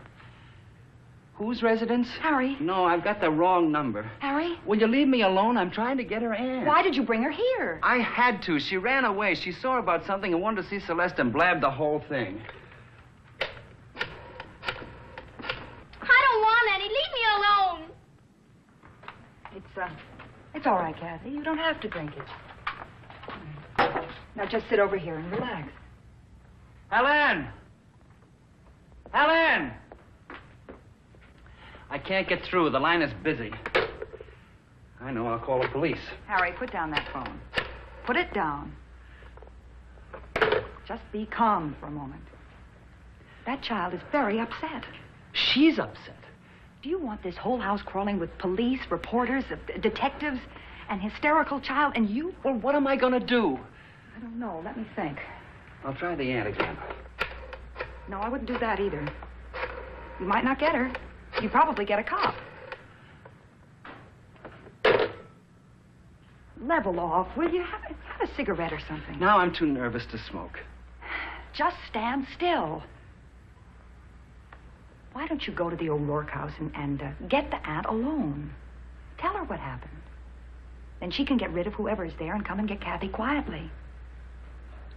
Whose residence? Harry. No, I've got the wrong number. Harry? Will you leave me alone? I'm trying to get her aunt. Why did you bring her here? I had to. She ran away. She saw about something and wanted to see Celeste and blabbed the whole thing. I don't want any. Leave me alone. It's all right, Kathy. You don't have to drink it. Now just sit over here and relax. Helen! Helen! I can't get through. The line is busy. I know. I'll call the police. Harry, put down that phone. Put it down. Just be calm for a moment. That child is very upset. She's upset. Do you want this whole house crawling with police, reporters, detectives, an hysterical child, and you? Well, what am I going to do? I don't know. Let me think. I'll try the aunt again. No, I wouldn't do that either. You might not get her. You'd probably get a cop. Level off, will you? Have a cigarette or something. Now I'm too nervous to smoke. Just stand still. Why don't you go to the O'Rourke house and get the aunt alone? Tell her what happened. Then she can get rid of whoever's there and come and get Kathy quietly.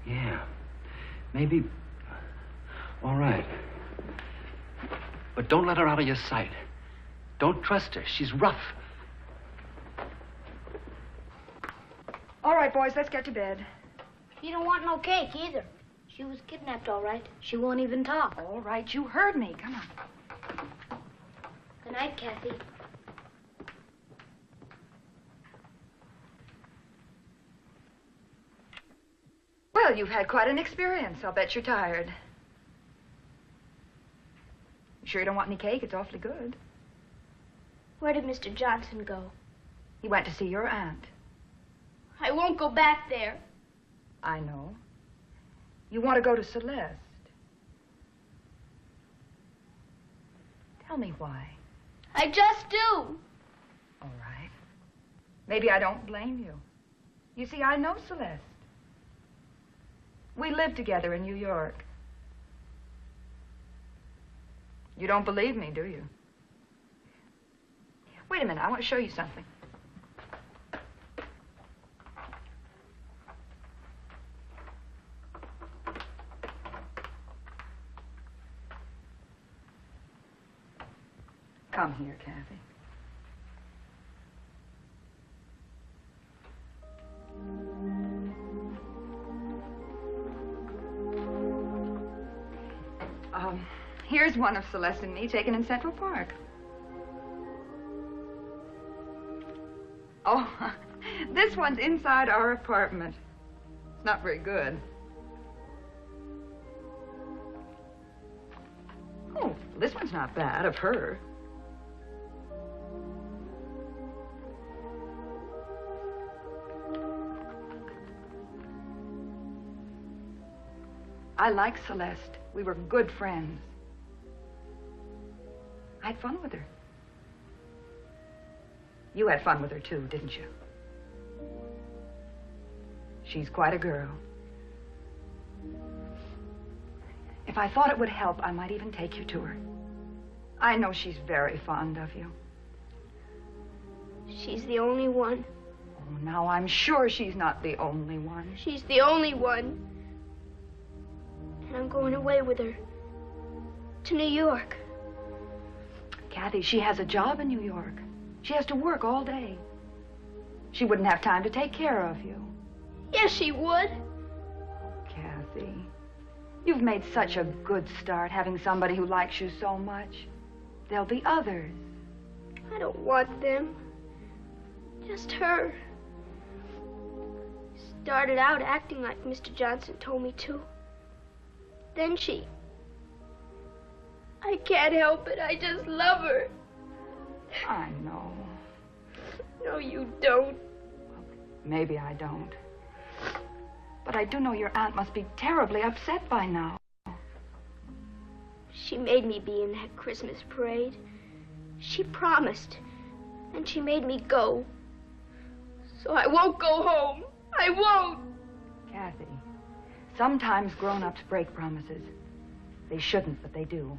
Yeah. Maybe... All right. But don't let her out of your sight. Don't trust her. She's rough. All right, boys, let's get to bed. You don't want no cake either. She was kidnapped, all right. She won't even talk. All right, you heard me. Come on. Good night, Kathy. Well, you've had quite an experience. I'll bet you're tired. You sure you don't want any cake? It's awfully good. Where did Mr. Johnson go? He went to see your aunt. I won't go back there. I know. You want to go to Celeste. Tell me why. I just do. All right. Maybe I don't blame you. You see, I know Celeste. We lived together in New York. You don't believe me, do you? Wait a minute. I want to show you something. Come here, Kathy. Here's one of Celeste and me taken in Central Park. Oh, this one's inside our apartment. It's not very good. Oh, this one's not bad of her. I like Celeste. We were good friends. I had fun with her. You had fun with her, too, didn't you? She's quite a girl. If I thought it would help, I might even take you to her. I know she's very fond of you. She's the only one. Oh, now I'm sure she's not the only one. She's the only one. And I'm going away with her to New York. Kathy, she has a job in New York. She has to work all day. She wouldn't have time to take care of you. Yes, she would. Kathy, you've made such a good start having somebody who likes you so much. There'll be others. I don't want them. Just her. Started out acting like Mr. Johnson told me to. Then she... I can't help it. I just love her. I know. No, you don't. Maybe I don't. But I do know your aunt must be terribly upset by now. She made me be in that Christmas parade. She promised. And she made me go. So I won't go home. I won't. Kathy, sometimes grown-ups break promises. They shouldn't, but they do.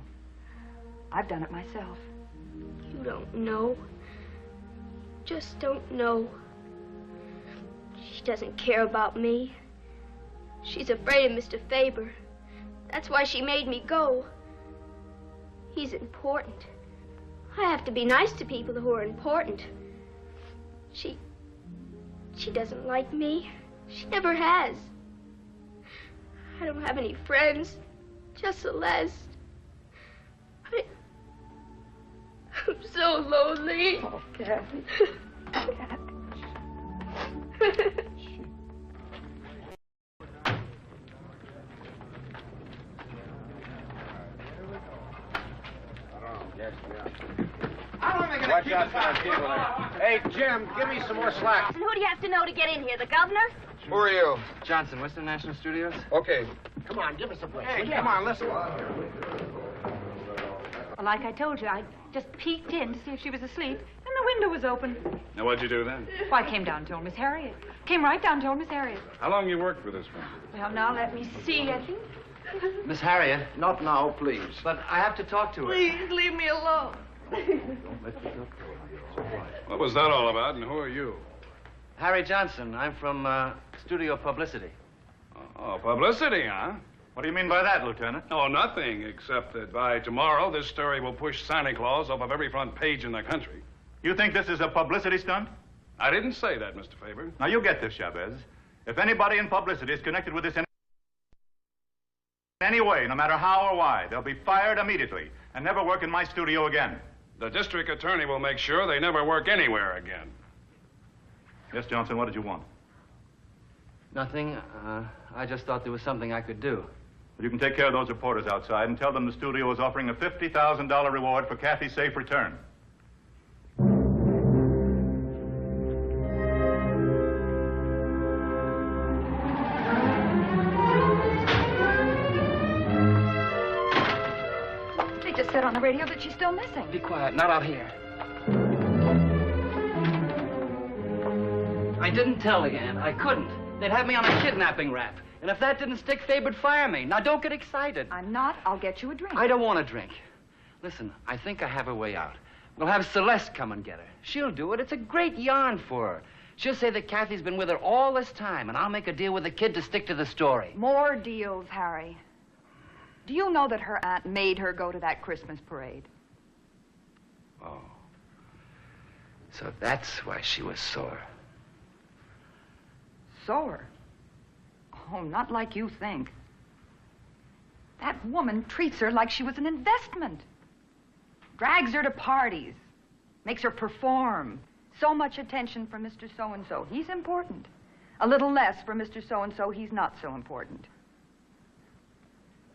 I've done it myself. You don't know. Just don't know. She doesn't care about me. She's afraid of Mr. Faber. That's why she made me go. He's important. I have to be nice to people who are important. She doesn't like me. She never has. I don't have any friends. Just Celeste. I'm so lonely. Oh, Kathy. Kathy. Watch out for that people there. Hey, Jim, give me some more slack. And who do you have to know to get in here? The governor? Who are you? Johnson, Western National Studios. Okay. Come on, give us a break. Hey, come on, listen. Like I told you, I just peeked in to see if she was asleep, and the window was open. Now, what'd you do then? Well, I came down and told Miss Harriet. Came right down and told Miss Harriet. How long you worked with this one? Well, now let me see, I think. Miss Harriet. Not now, please. But I have to talk to her. Please, leave me alone. What was that all about, and who are you? Harry Johnson. I'm from Studio Publicity. Oh, publicity, huh? What do you mean by that, Lieutenant? Oh, nothing, except that by tomorrow, this story will push Santa Claus off of every front page in the country. You think this is a publicity stunt? I didn't say that, Mr. Faber. Now, you get this, Chavez. If anybody in publicity is connected with this in any way, no matter how or why, they'll be fired immediately and never work in my studio again. The district attorney will make sure they never work anywhere again. Yes, Johnson, what did you want? Nothing. I just thought there was something I could do. Well, you can take care of those reporters outside and tell them the studio is offering a $50,000 reward for Kathy's safe return. They just said on the radio that she's still missing. Be quiet. Not out here. I didn't tell Leanne. I couldn't. They'd have me on a kidnapping rap. And if that didn't stick, Faber'd fire me. Now, don't get excited. I'm not. I'll get you a drink. I don't want a drink. Listen, I think I have a way out. We'll have Celeste come and get her. She'll do it. It's a great yarn for her. She'll say that Kathy's been with her all this time, and I'll make a deal with the kid to stick to the story. More deals, Harry. Do you know that her aunt made her go to that Christmas parade? Oh. So that's why she was sore. Sore? Oh, not like you think. That woman treats her like she was an investment. Drags her to parties. Makes her perform. So much attention from Mr. So-and-so. He's important. A little less for Mr. So-and-so. He's not so important.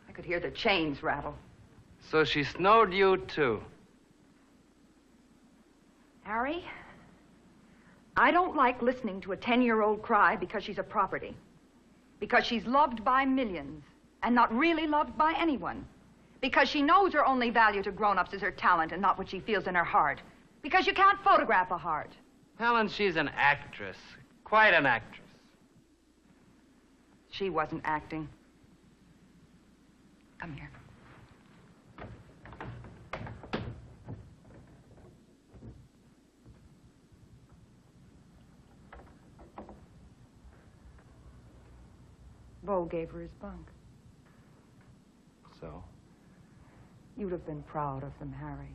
I could hear the chains rattle. So she snowed you, too. Harry, I don't like listening to a 10-year-old cry because she's a property. Because she's loved by millions and not really loved by anyone. Because she knows her only value to grown-ups is her talent and not what she feels in her heart. Because you can't photograph a heart. Helen, she's an actress. Quite an actress. She wasn't acting. Come here. Bo gave her his bunk. So? You'd have been proud of them, Harry.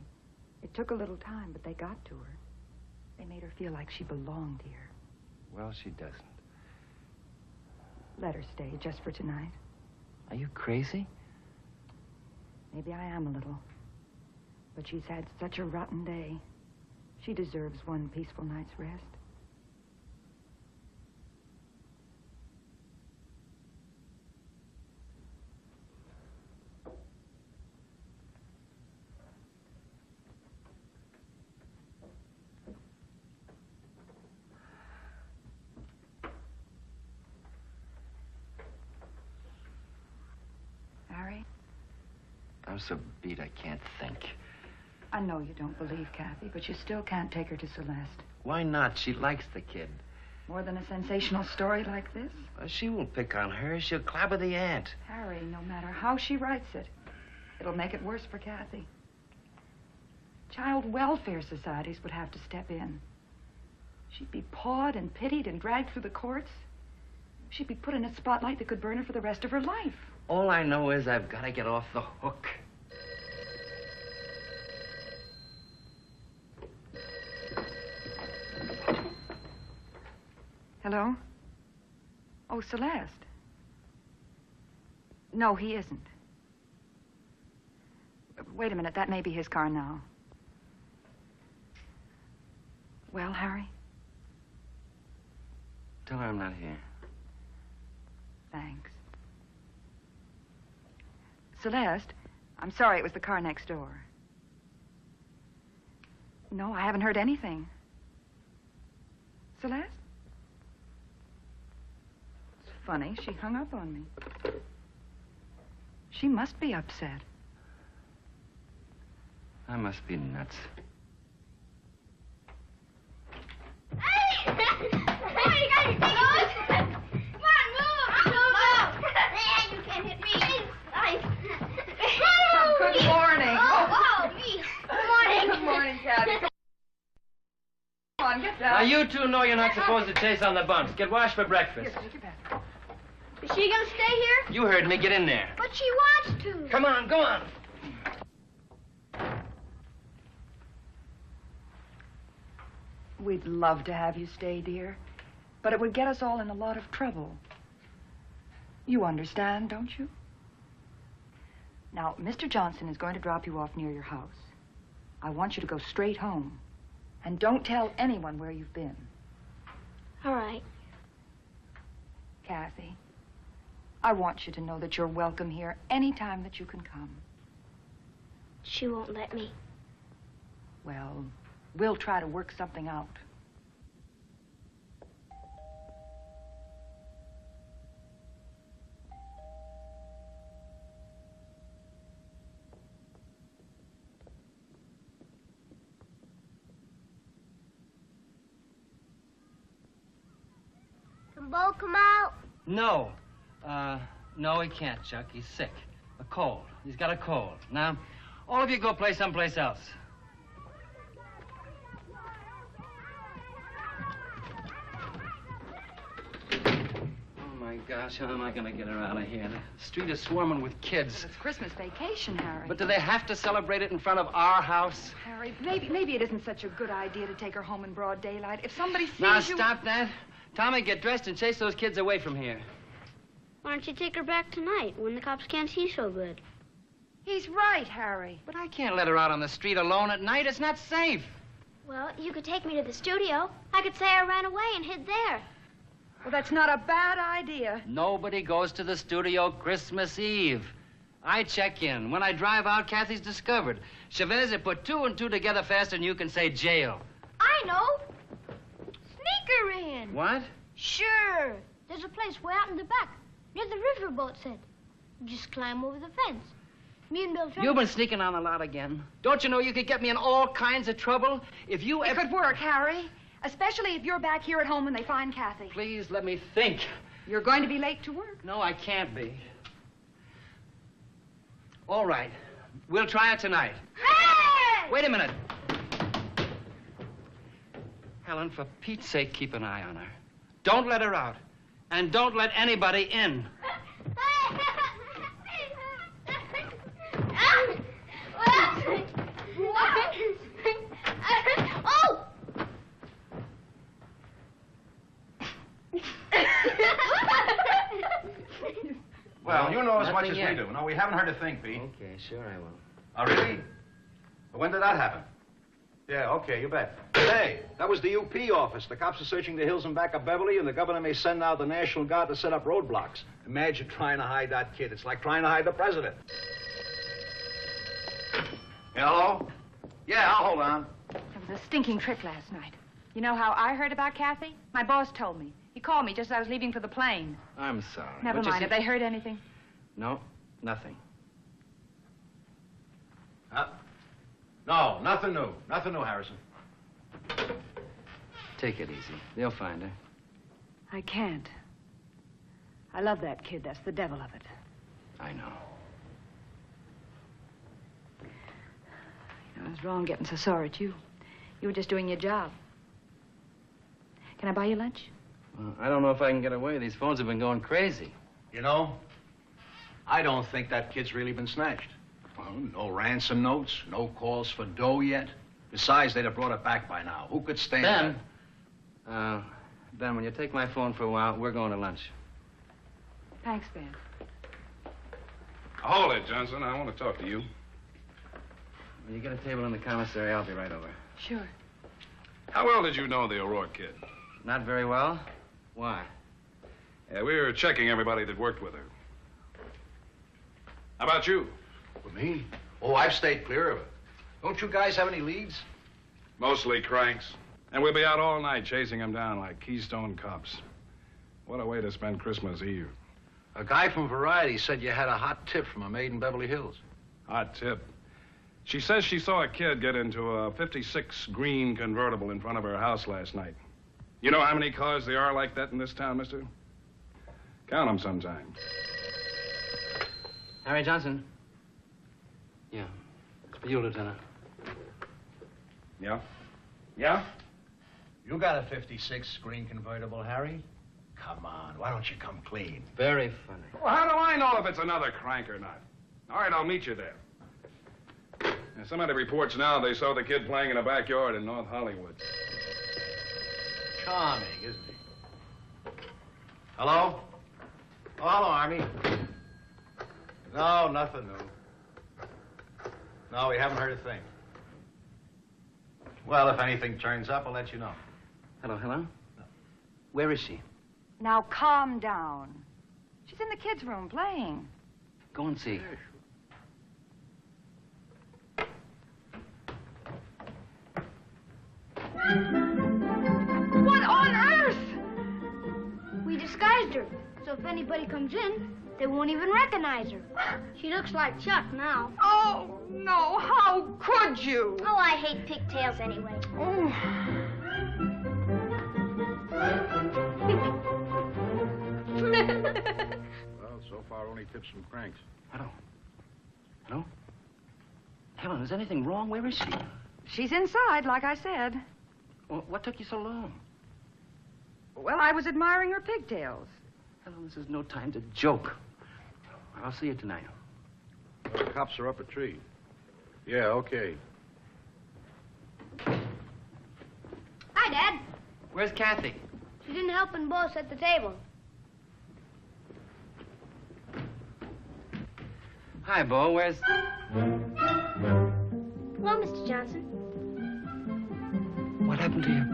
It took a little time, but they got to her. They made her feel like she belonged here. Well, she doesn't. Let her stay just for tonight. Are you crazy? Maybe I am a little. But she's had such a rotten day. She deserves one peaceful night's rest. I'm so beat I can't think. I know you don't believe Kathy, but you still can't take her to Celeste. Why not? She likes the kid. More than a sensational story like this? She won't pick on her. She'll clobber the aunt. Harry, no matter how she writes it, it'll make it worse for Kathy. Child welfare societies would have to step in. She'd be pawed and pitied and dragged through the courts. She'd be put in a spotlight that could burn her for the rest of her life. All I know is I've got to get off the hook. Hello? Oh, Celeste. No, he isn't. Wait a minute, that may be his car now. Well, Harry? Tell her I'm not here. Thanks. Celeste, I'm sorry it was the car next door. No, I haven't heard anything. Celeste? It's funny, she hung up on me. She must be upset. I must be nuts. Hey! Hey, you got your clothes? Come on, move! Man, you can't hit me. Nice. Good morning. Oh, me. Good morning. Good morning, Kathy. Come on, get down. Now, you two know you're not supposed to chase on the bunks. Get washed for breakfast. Here, take your bath. Is she gonna stay here? You heard me. Get in there. But she wants to. Come on, go on. We'd love to have you stay, dear, but it would get us all in a lot of trouble. You understand, don't you? Now, Mr. Johnson is going to drop you off near your house. I want you to go straight home. And don't tell anyone where you've been. All right. Kathy, I want you to know that you're welcome here any time that you can come. She won't let me. Well, we'll try to work something out. Can Bo come out? No. No, he can't, Chuck. He's sick. A cold. He's got a cold. Now, All of you go play someplace else. Oh, my gosh, how am I going to get her out of here? The street is swarming with kids. It's Christmas vacation, Harry. But do they have to celebrate it in front of our house? Harry, maybe it isn't such a good idea to take her home in broad daylight. If somebody sees Now, you... stop that. Tommy, get dressed and chase those kids away from here. Why don't you take her back tonight when the cops can't see so good? He's right, Harry. But I can't let her out on the street alone at night. It's not safe. Well, you could take me to the studio. I could say I ran away and hid there. Well, that's not a bad idea. Nobody goes to the studio Christmas Eve. I check in. When I drive out, Kathy's discovered. Chavez had put 2 and 2 together faster than you can say jail. I know. Sneaker in. What? Sure. There's a place way out in the back, near the riverboat set. You just climb over the fence. Me and Bill... You've been sneaking on a lot again. Don't you know you could get me in all kinds of trouble if you... It could work, Harry. Especially if you're back here at home when they find Kathy. Please let me think. You're going to be late to work. No, I can't be. All right. We'll try it tonight. Hey! Wait a minute. Helen, for Pete's sake, keep an eye on her. Don't let her out. And don't let anybody in. Oh! Well, you know as much Nothing as yet. we do. No, we haven't heard a thing, Pete. Okay, sure I will. Oh, really? When did that happen? Yeah, okay, you bet. Hey, that was the UP office. The cops are searching the hills and back of Beverly, and the governor may send out the National Guard to set up roadblocks. Imagine trying to hide that kid. It's like trying to hide the president. Hello? Yeah, I'll hold on. It was a stinking trick last night. You know how I heard about Kathy? My boss told me. He called me just as I was leaving for the plane. I'm sorry. Never But you mind. see- Have they heard anything? No, nothing. No, nothing new. Nothing new, Harrison. Take it easy. They'll find her. I can't. I love that kid. That's the devil of it. I know. I was wrong getting so sore at you. You were just doing your job. Can I buy you lunch? Well, I don't know if I can get away. These phones have been going crazy. You know, I don't think that kid's really been snatched. Well, no ransom notes, no calls for dough yet. Besides, they'd have brought it back by now. Who could stand Ben, Ben, when you take my phone for a while, we're going to lunch. Thanks, Ben. Hold it, Johnson. I want to talk to you. When you get a table in the commissary, I'll be right over. Sure. How well did you know the O'Rourke kid? Not very well. Why? Yeah, we were checking everybody that worked with her. How about you? With me? Oh, I've stayed clear of it. Don't you guys have any leads? Mostly cranks. And we'll be out all night chasing them down like Keystone cops. What a way to spend Christmas Eve. A guy from Variety said you had a hot tip from a maid in Beverly Hills. Hot tip. She says she saw a kid get into a 56 green convertible in front of her house last night. You know how many cars there are like that in this town, mister? Count them sometime. Harry Johnson. Yeah. It's for you, Lieutenant. Yeah? Yeah? You got a 56 green convertible, Harry? Come on, why don't you come clean? Very funny. Well, how do I know if it's another crank or not? All right, I'll meet you there. Yeah, somebody reports now they saw the kid playing in a backyard in North Hollywood. Charming, isn't he? Hello? Oh, hello, Army. No, nothing new. No, we haven't heard a thing. Well, if anything turns up, I'll let you know. Hello, hello? Where is she? Now calm down. She's in the kids' room playing. Go and see. What on earth? We disguised her, so if anybody comes in, they won't even recognize her. She looks like Chuck now. Oh, no, how could you? Oh, I hate pigtails anyway. Oh. Well, so far only tips from cranks. Hello? Hello? Helen, is anything wrong? Where is she? She's inside, like I said. Well, what took you so long? Well, I was admiring her pigtails. Helen, this is no time to joke. I'll see you tonight. Well, the cops are up a tree. Yeah, okay. Hi, Dad. Where's Kathy? She didn't help when Bo set the table. Hi, Bo. Where's... Hello, Mr. Johnson. What happened to you?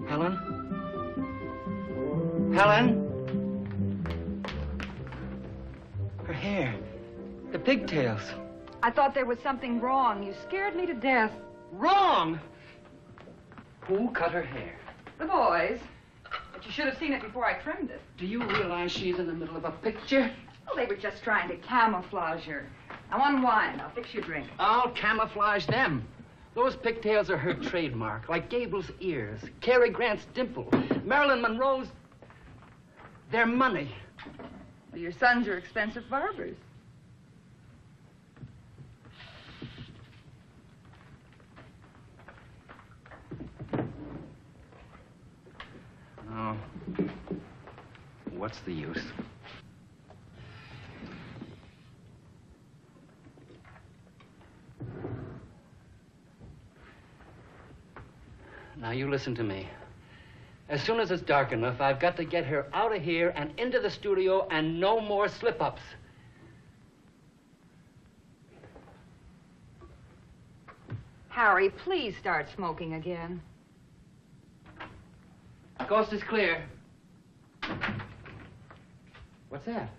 Helen? Helen? Her hair. The pigtails. I thought there was something wrong. You scared me to death. Wrong? Who cut her hair? The boys. But you should have seen it before I trimmed it. Do you realize she's in the middle of a picture? Well, they were just trying to camouflage her. Now, unwind. I'll fix your drink. I'll camouflage them. Those pigtails are her trademark, like Gable's ears, Cary Grant's dimple, Marilyn Monroe's... They're money. Well, your sons are expensive barbers. Oh. What's the use? Now, you listen to me. As soon as it's dark enough, I've got to get her out of here and into the studio and no more slip-ups. Harry, please start smoking again. Coast is clear. What's that?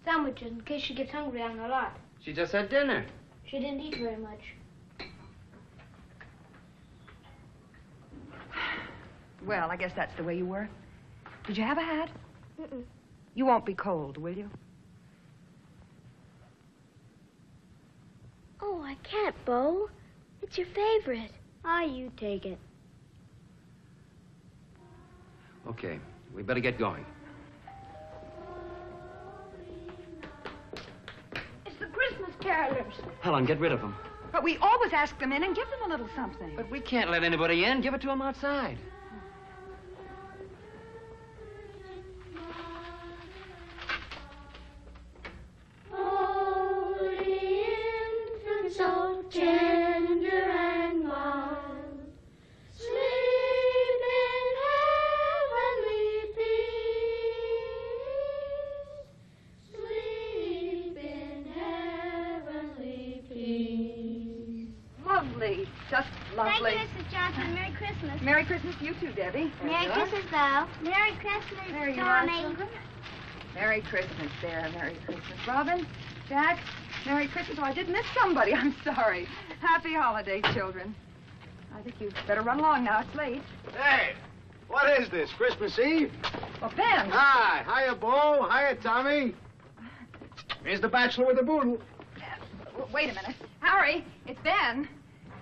Sandwiches, in case she gets hungry on the lot. She just had dinner. She didn't eat very much. Well, I guess that's the way you were. Did you have a hat? Mm-mm. You won't be cold, will you? Oh, I can't, Bo. It's your favorite. Ah, you take it. Okay, we better get going. It's the Christmas carolers. Helen, get rid of them. But we always ask them in and give them a little something. But we can't let anybody in. Give it to them outside. So tender and mild, sleep in heavenly peace, sleep in heavenly peace. Lovely, just lovely. Thank you, Mrs. Johnson. Merry Christmas. Merry Christmas to you too, Debbie. Merry Christmas, though. Merry Christmas, There you are, Tommy. children. Merry Christmas there. Merry Christmas. Robin, Jack, Merry Christmas. Oh, I did miss somebody. I'm sorry. Happy holidays, children. I think you'd better run along now. It's late. Hey, what is this, Christmas Eve? Well, Ben. Hi. Hiya, Bo. Hiya, Tommy. Here's the bachelor with the boodle. Wait a minute. Harry, it's Ben.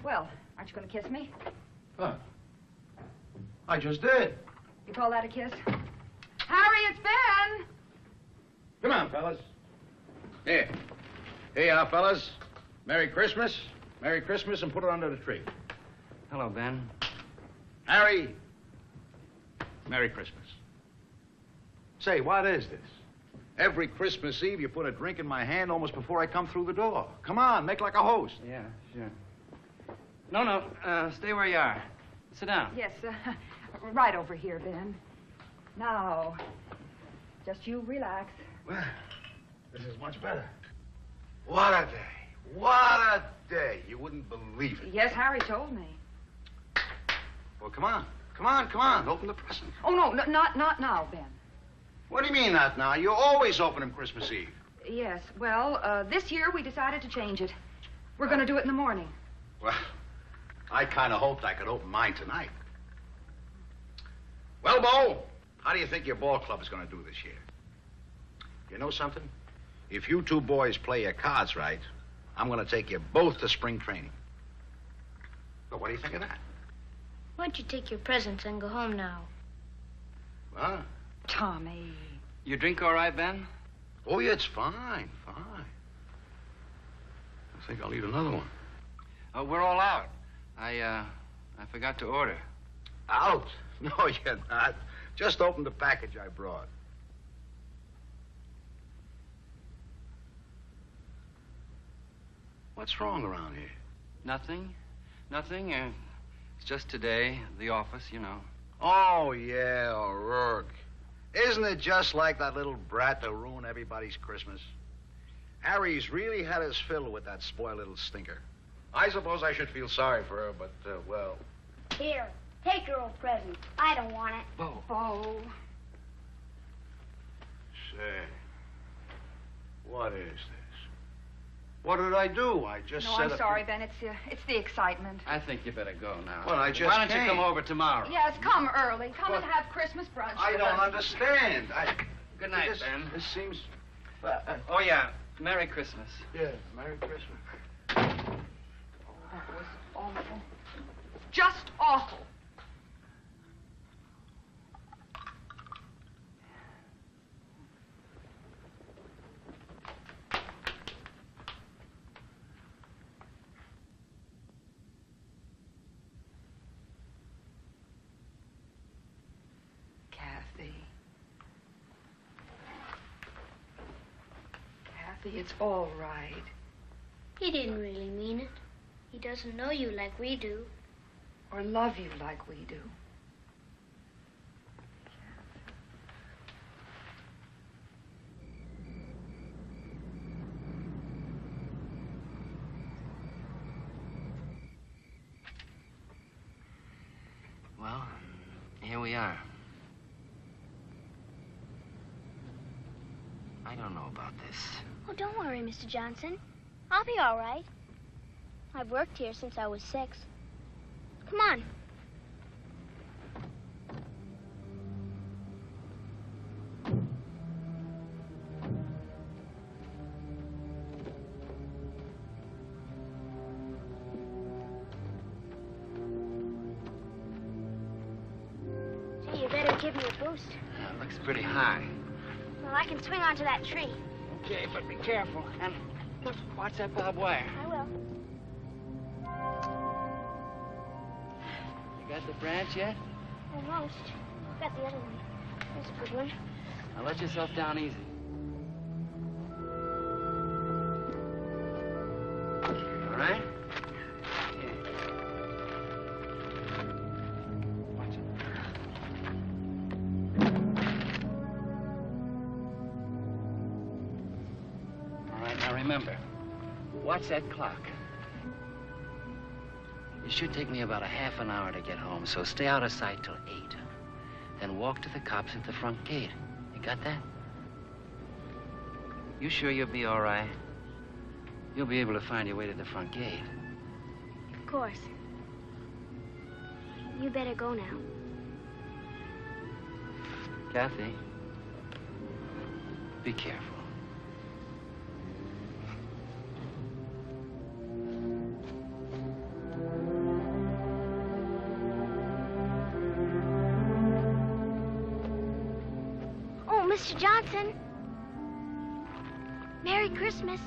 Well, aren't you going to kiss me? Huh. I just did. You call that a kiss? Harry, it's Ben. Come on, fellas. Here. Here you are, fellas. Merry Christmas. Merry Christmas, and put it under the tree. Hello, Ben. Harry, Merry Christmas. Say, what is this? Every Christmas Eve, you put a drink in my hand almost before I come through the door. Come on, make like a host. Yeah, sure. No, stay where you are. Sit down. Yes, right over here, Ben. Now, just you relax. Well, this is much better. What a day. What a day. You wouldn't believe it. Yes, Harry told me. Well, come on. Come on, come on. Open the present. Oh, no, not now, Ben. What do you mean, not now? You always open them Christmas Eve. Yes, well, this year we decided to change it. We're going to do it in the morning. Well, I kind of hoped I could open mine tonight. Well, Bo, how do you think your ball club is going to do this year? You know something? If you two boys play your cards right, I'm going to take you both to spring training. But what do you think of that? Why don't you take your presents and go home now? Huh? Tommy. You drink all right, Ben? Oh, yeah, it's fine, fine. think I'll need another one. Oh, we're all out. I forgot to order. Out? No, you're not. Just open the package I brought. What's wrong around here? Nothing. Nothing. It's just today, the office, you know. Oh, yeah, O'Rourke. Isn't it just like that little brat to ruin everybody's Christmas? Harry's really had his fill with that spoiled little stinker. I suppose I should feel sorry for her, but, well... Here, take your old present. I don't want it. Bo. Oh. Say, what is this? What did I do? I just No, said... I'm sorry, Ben. It's the excitement. I think you better go now. Well, I just Why don't you came. come over tomorrow? Yes, come early. Come and have Christmas brunch. I with don't us. understand. Good night, this, Ben. This seems... Oh, yeah. Merry Christmas. Yeah, Merry Christmas. That was awful. Just awful. Kathy. Kathy, it's all right. He didn't really mean it. He doesn't know you like we do. Or love you like we do. Well, here we are. I don't know about this. Oh, don't worry, Mr. Johnson. I'll be all right. I've worked here since I was 6. Come on. Say, you better give me a boost. It looks pretty high. Well, I can swing onto that tree. Okay, but be careful. And look, watch that barbed wire. I will. You got the branch yet? Almost. Got the other one. That's a good one. Now let yourself down easy. All right? Watch it. All right, now remember, watch that clock. It should take me about a half an hour to get home, so stay out of sight till 8. Then walk to the cops at the front gate. You got that? You sure you'll be all right? You'll be able to find your way to the front gate. Of course. You better go now. Kathy, be careful. Oh, Mr. Johnson. Merry Christmas.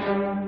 Thank you.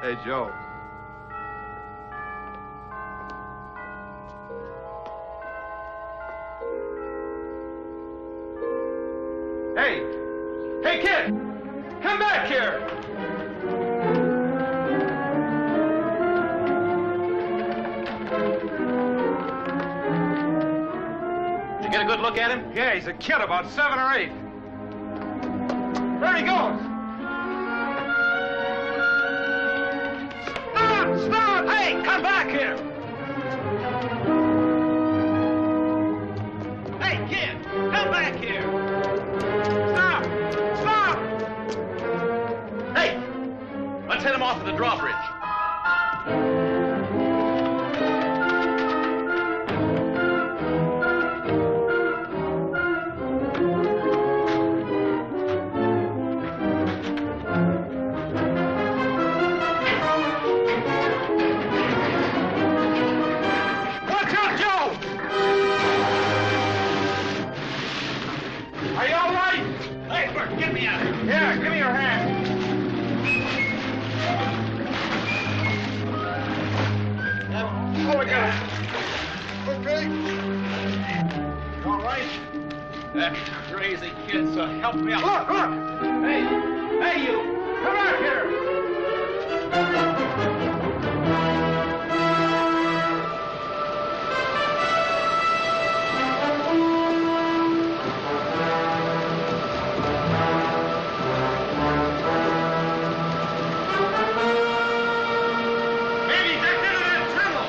Hey, Joe. Hey! Hey, kid! Come back here! Did you get a good look at him? Yeah, he's a kid about 7 or 8. There he goes! Stop! Stop! Hey, come back here! Hey, kid! Come back here! Stop! Stop! Hey! Let's head him off to the drawbridge. Watch out, Joe! Are you all right? Hey, Bert, get me out of here. Here, give me your hand. Oh, we got it. Okay. All right. That crazy kid, so help me out. Look, look! Hey! Hey, you! Come back here! Maybe back into that tunnel!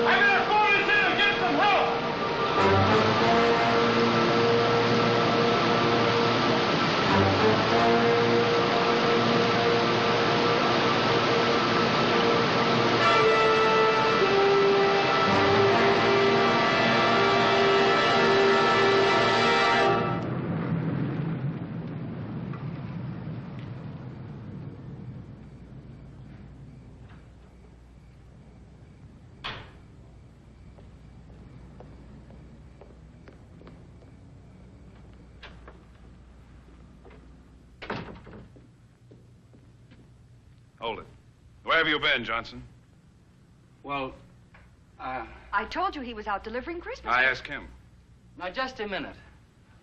I'm gonna phone us in and get some help! Hold it. Where have you been, Johnson? Well, I told you he was out delivering Christmas. I ask him. now just a minute.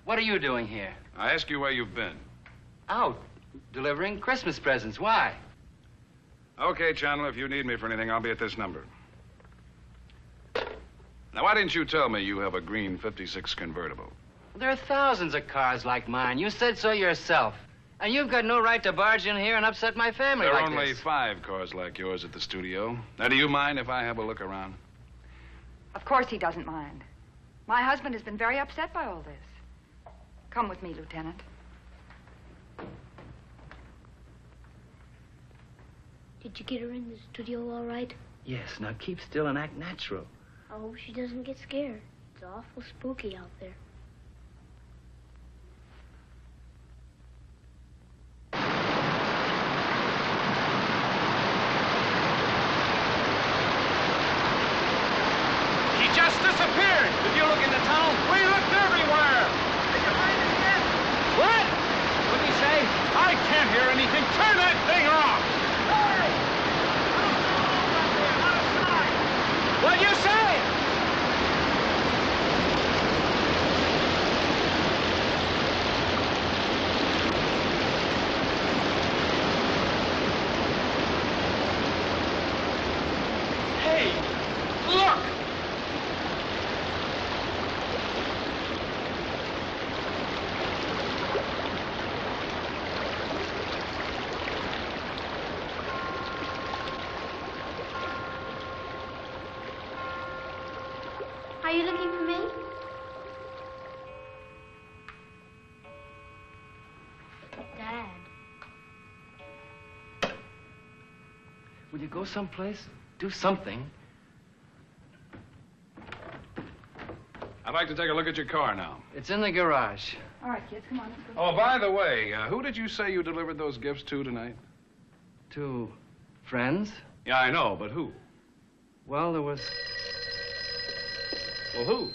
What are you doing here? I ask you where you've been. Out, delivering Christmas presents. Why? Okay, Chandler, if you need me for anything, I'll be at this number. Now, why didn't you tell me you have a green 56 convertible? There are thousands of cars like mine. You said so yourself. And you've got no right to barge in here and upset my family There are like only this. 5 cars like yours at the studio. Now, do you mind if I have a look around? Of course he doesn't mind. My husband has been very upset by all this. Come with me, Lieutenant. Did you get her in the studio all right? Yes, now keep still and act natural. I hope she doesn't get scared. It's awful spooky out there. He just disappeared! Did you look in the tunnel? We looked everywhere! Did you find him yet? What? What'd he say? I can't hear anything. Turn that thing off! What'd you say? Hey, look! Are you looking for me? Dad. Will you go someplace? Do something. I'd like to take a look at your car now. It's in the garage. All right, kids, come on. Let's go. Oh, by the way, who did you say you delivered those gifts to tonight? To friends? Yeah, I know, but who? Well, there was... Well, who?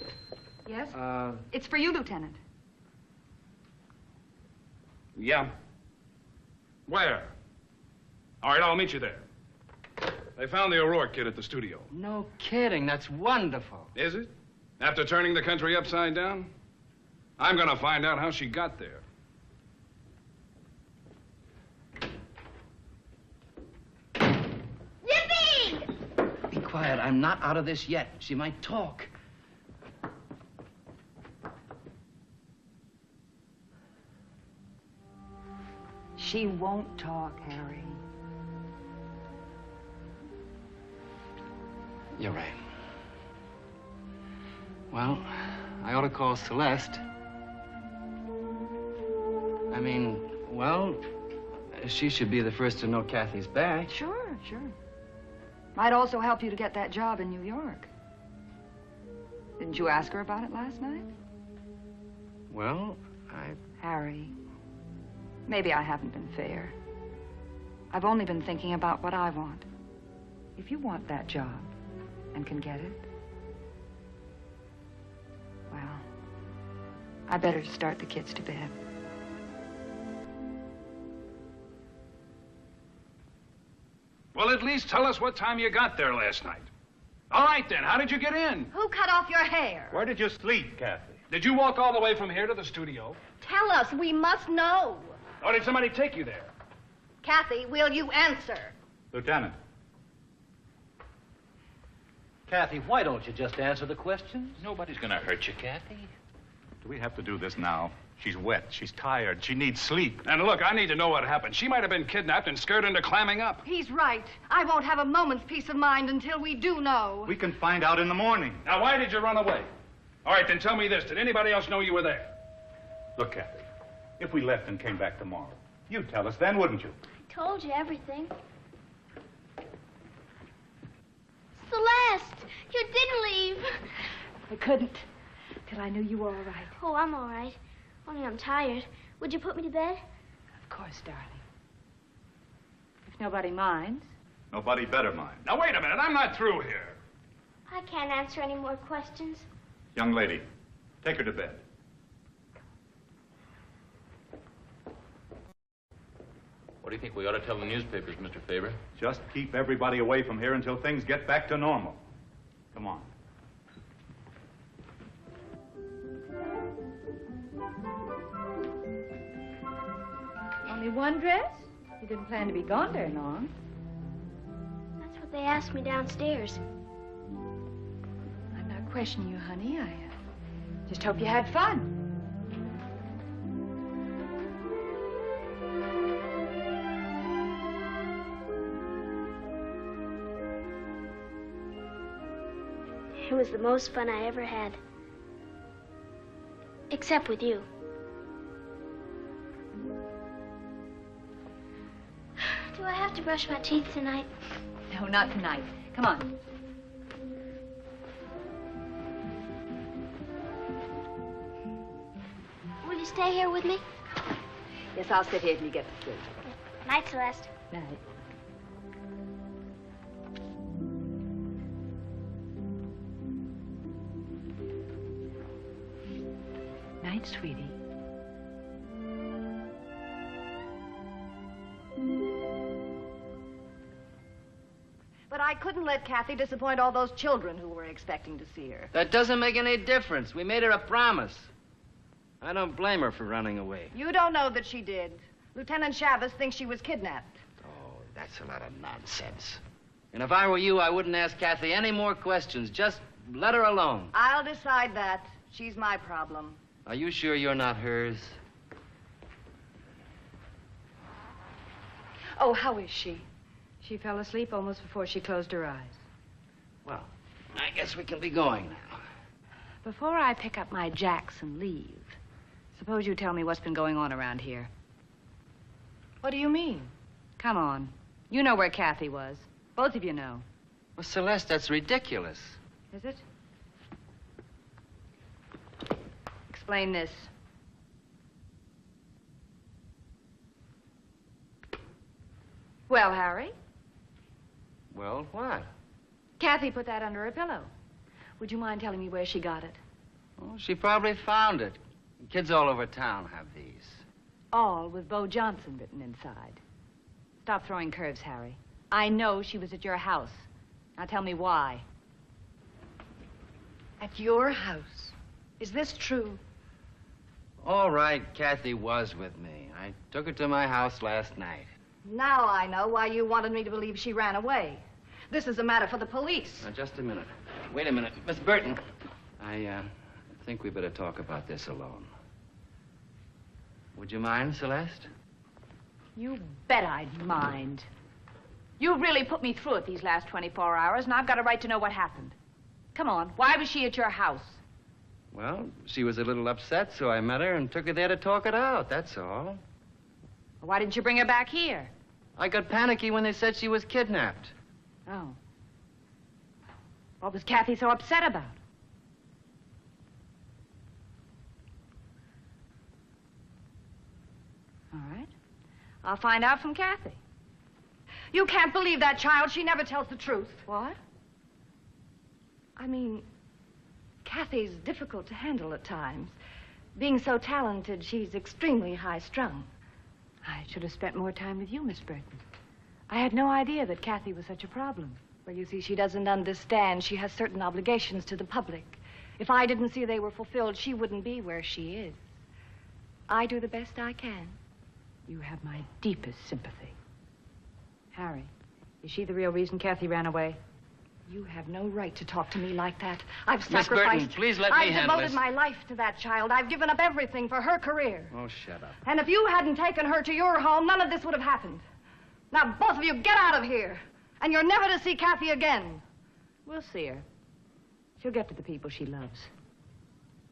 Yes? It's for you, Lieutenant. Yeah. Where? All right, I'll meet you there. They found the O'Rourke kid at the studio. No kidding. That's wonderful. Is it? After turning the country upside down? I'm gonna find out how she got there. Yippee! Be quiet. I'm not out of this yet. She might talk. She won't talk, Harry. You're right. Well, I ought to call Celeste. I mean, well, she should be the first to know Kathy's back. Sure, sure. Might also help you to get that job in New York. Didn't you ask her about it last night? Well, Harry, maybe I haven't been fair. I've only been thinking about what I want. If you want that job and can get it, well, I better start the kids to bed. Well, at least tell us what time you got there last night. All right, then. How did you get in? Who cut off your hair? Where did you sleep, Kathy? Did you walk all the way from here to the studio? Tell us. We must know. Or did somebody take you there? Kathy, will you answer? Lieutenant. Kathy, why don't you just answer the questions? Nobody's gonna hurt you, Kathy. Do we have to do this now? She's wet. She's tired. She needs sleep. And look, I need to know what happened. She might have been kidnapped and scared into clamming up. He's right. I won't have a moment's peace of mind until we do know. We can find out in the morning. Now, why did you run away? All right, then tell me this. Did anybody else know you were there? Look, Kathy, if we left and came back tomorrow, you'd tell us then, wouldn't you? I told you everything. Celeste, you didn't leave. I couldn't, till I knew you were all right. Oh, I'm all right. Only I'm tired. Would you put me to bed? Of course, darling. If nobody minds. Nobody better mind. Now, wait a minute. I'm not through here. I can't answer any more questions. Young lady, take her to bed. What do you think we ought to tell the newspapers, Mr. Faber? Just keep everybody away from here until things get back to normal. Come on. Only one dress? You didn't plan to be gone very long. That's what they asked me downstairs. I'm not questioning you, honey. I just hope you had fun. It was the most fun I ever had. Except with you. Do I have to brush my teeth tonight? No, not tonight. Come on. Will you stay here with me? Yes, I'll sit here till you get to sleep. Night, Celeste. Night. Night, sweetie. But I couldn't let Kathy disappoint all those children who were expecting to see her. That doesn't make any difference. We made her a promise. I don't blame her for running away. You don't know that she did. Lieutenant Chavez thinks she was kidnapped. Oh, that's a lot of nonsense. And if I were you, I wouldn't ask Kathy any more questions. Just let her alone. I'll decide that. She's my problem. Are you sure you're not hers? Oh, how is she? She fell asleep almost before she closed her eyes. Well, I guess we can be going now. Before I pick up my jacks and leave, suppose you tell me what's been going on around here. What do you mean? Come on. You know where Kathy was. Both of you know. Well, Celeste, that's ridiculous. Is it? Explain this. Well, Harry? Well, what? Kathy put that under her pillow. Would you mind telling me where she got it? Oh, she probably found it. Kids all over town have these. All with Bo Johnson written inside. Stop throwing curves, Harry. I know she was at your house. Now tell me why. At your house? Is this true? All right, Kathy was with me. I took her to my house last night. Now I know why you wanted me to believe she ran away. This is a matter for the police. Now, just a minute. Wait a minute. Miss Burton, I think we better talk about this alone. Would you mind, Celeste? You bet I'd mind. You really put me through it these last 24 hours, and I've got a right to know what happened. Come on, why was she at your house? Well, she was a little upset, so I met her and took her there to talk it out, that's all. Why didn't you bring her back here? I got panicky when they said she was kidnapped. Oh. What was Kathy so upset about? All right. I'll find out from Kathy. You can't believe that child. She never tells the truth. What? I mean, Kathy's difficult to handle at times. Being so talented, she's extremely high-strung. I should have spent more time with you, Miss Burton. I had no idea that Kathy was such a problem. Well, you see, she doesn't understand. She has certain obligations to the public. If I didn't see they were fulfilled, she wouldn't be where she is. I do the best I can. You have my deepest sympathy. Harry, is she the real reason Kathy ran away? You have no right to talk to me like that. I've Miss sacrificed... Burton, please let me handle I've devoted this. my life to that child. I've given up everything for her career. Oh, shut up. And if you hadn't taken her to your home, none of this would have happened. Now, both of you, get out of here. And you're never to see Kathy again. We'll see her. She'll get to the people she loves.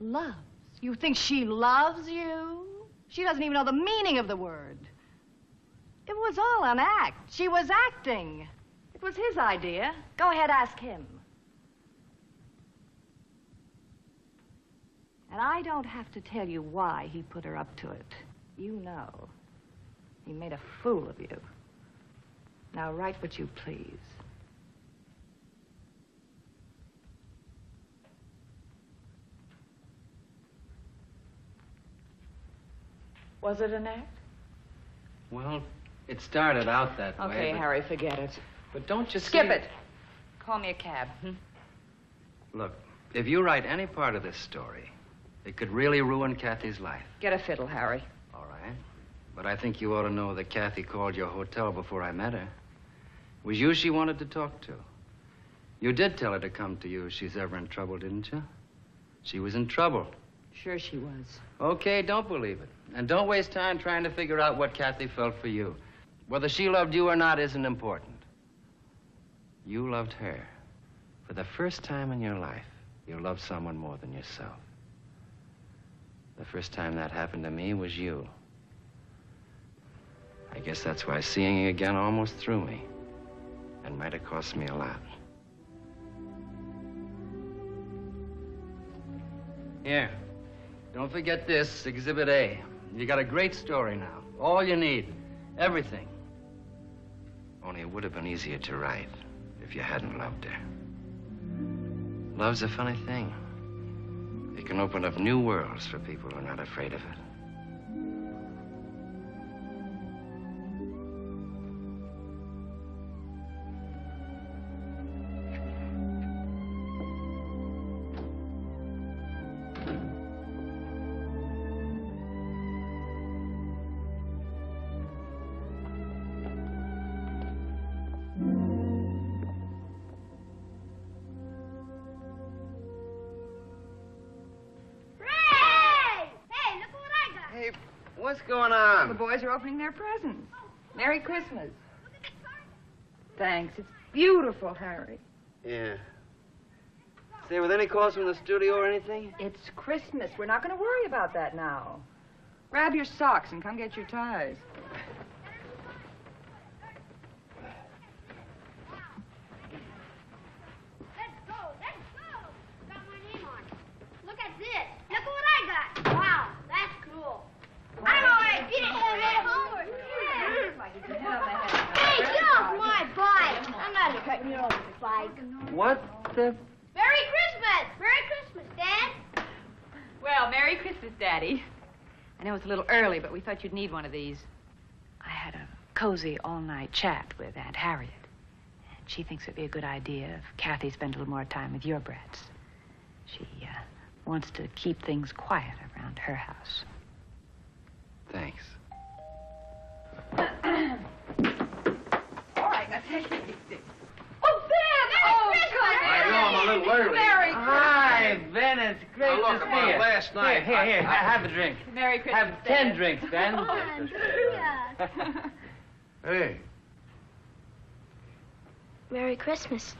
Loves? You think she loves you? She doesn't even know the meaning of the word. It was all an act. She was acting. It was his idea. Go ahead, ask him. And I don't have to tell you why he put her up to it. You know. He made a fool of you. Now write what you please. Was it an act? Well, it started out that way. Okay, but... Harry, forget it. But don't you Skip see... it. Call me a cab. Look, if you write any part of this story, it could really ruin Kathy's life. Get a fiddle, Harry. All right. But I think you ought to know that Kathy called your hotel before I met her. It was you she wanted to talk to. You did tell her to come to you if she's ever in trouble, didn't you? She was in trouble. Sure she was. Okay, don't believe it. And don't waste time trying to figure out what Kathy felt for you. Whether she loved you or not isn't important. You loved her. For the first time in your life, you loved someone more than yourself. The first time that happened to me was you. I guess that's why seeing you again almost threw me. And might have cost me a lot. Here. Don't forget this, Exhibit A. You got a great story now. All you need. Everything. Only it would have been easier to write if you hadn't loved her. Love's a funny thing. It can open up new worlds for people who are not afraid of it. What's going on? The boys are opening their presents. Merry Christmas. Thanks. It's beautiful, Harry. Yeah. Say, with any calls from the studio or anything? It's Christmas. We're not going to worry about that now. Grab your socks and come get your ties. Let's go. Got my name on it. Look at this. Look at what I got. Wow, that's cool. I know I did it. Homework. Hey, get off my bike. I'm not cutting you off the bike. What the... Merry Christmas. Merry Christmas, Dad. Well, Merry Christmas, Daddy. I know it's a little early, but we thought you'd need one of these. I had a cozy all-night chat with Aunt Harriet. And she thinks it'd be a good idea if Kathy spent a little more time with your brats. She wants to keep things quiet around her house. Thanks. All right, now take it easy. Oh, Ben! Oh, I know I'm a little early. Merry Hi, Ben. It's great Now, look, to see about you. last night, Here, have a drink. Merry Christmas, Have 10 drinks, Ben. Hey. Merry Christmas.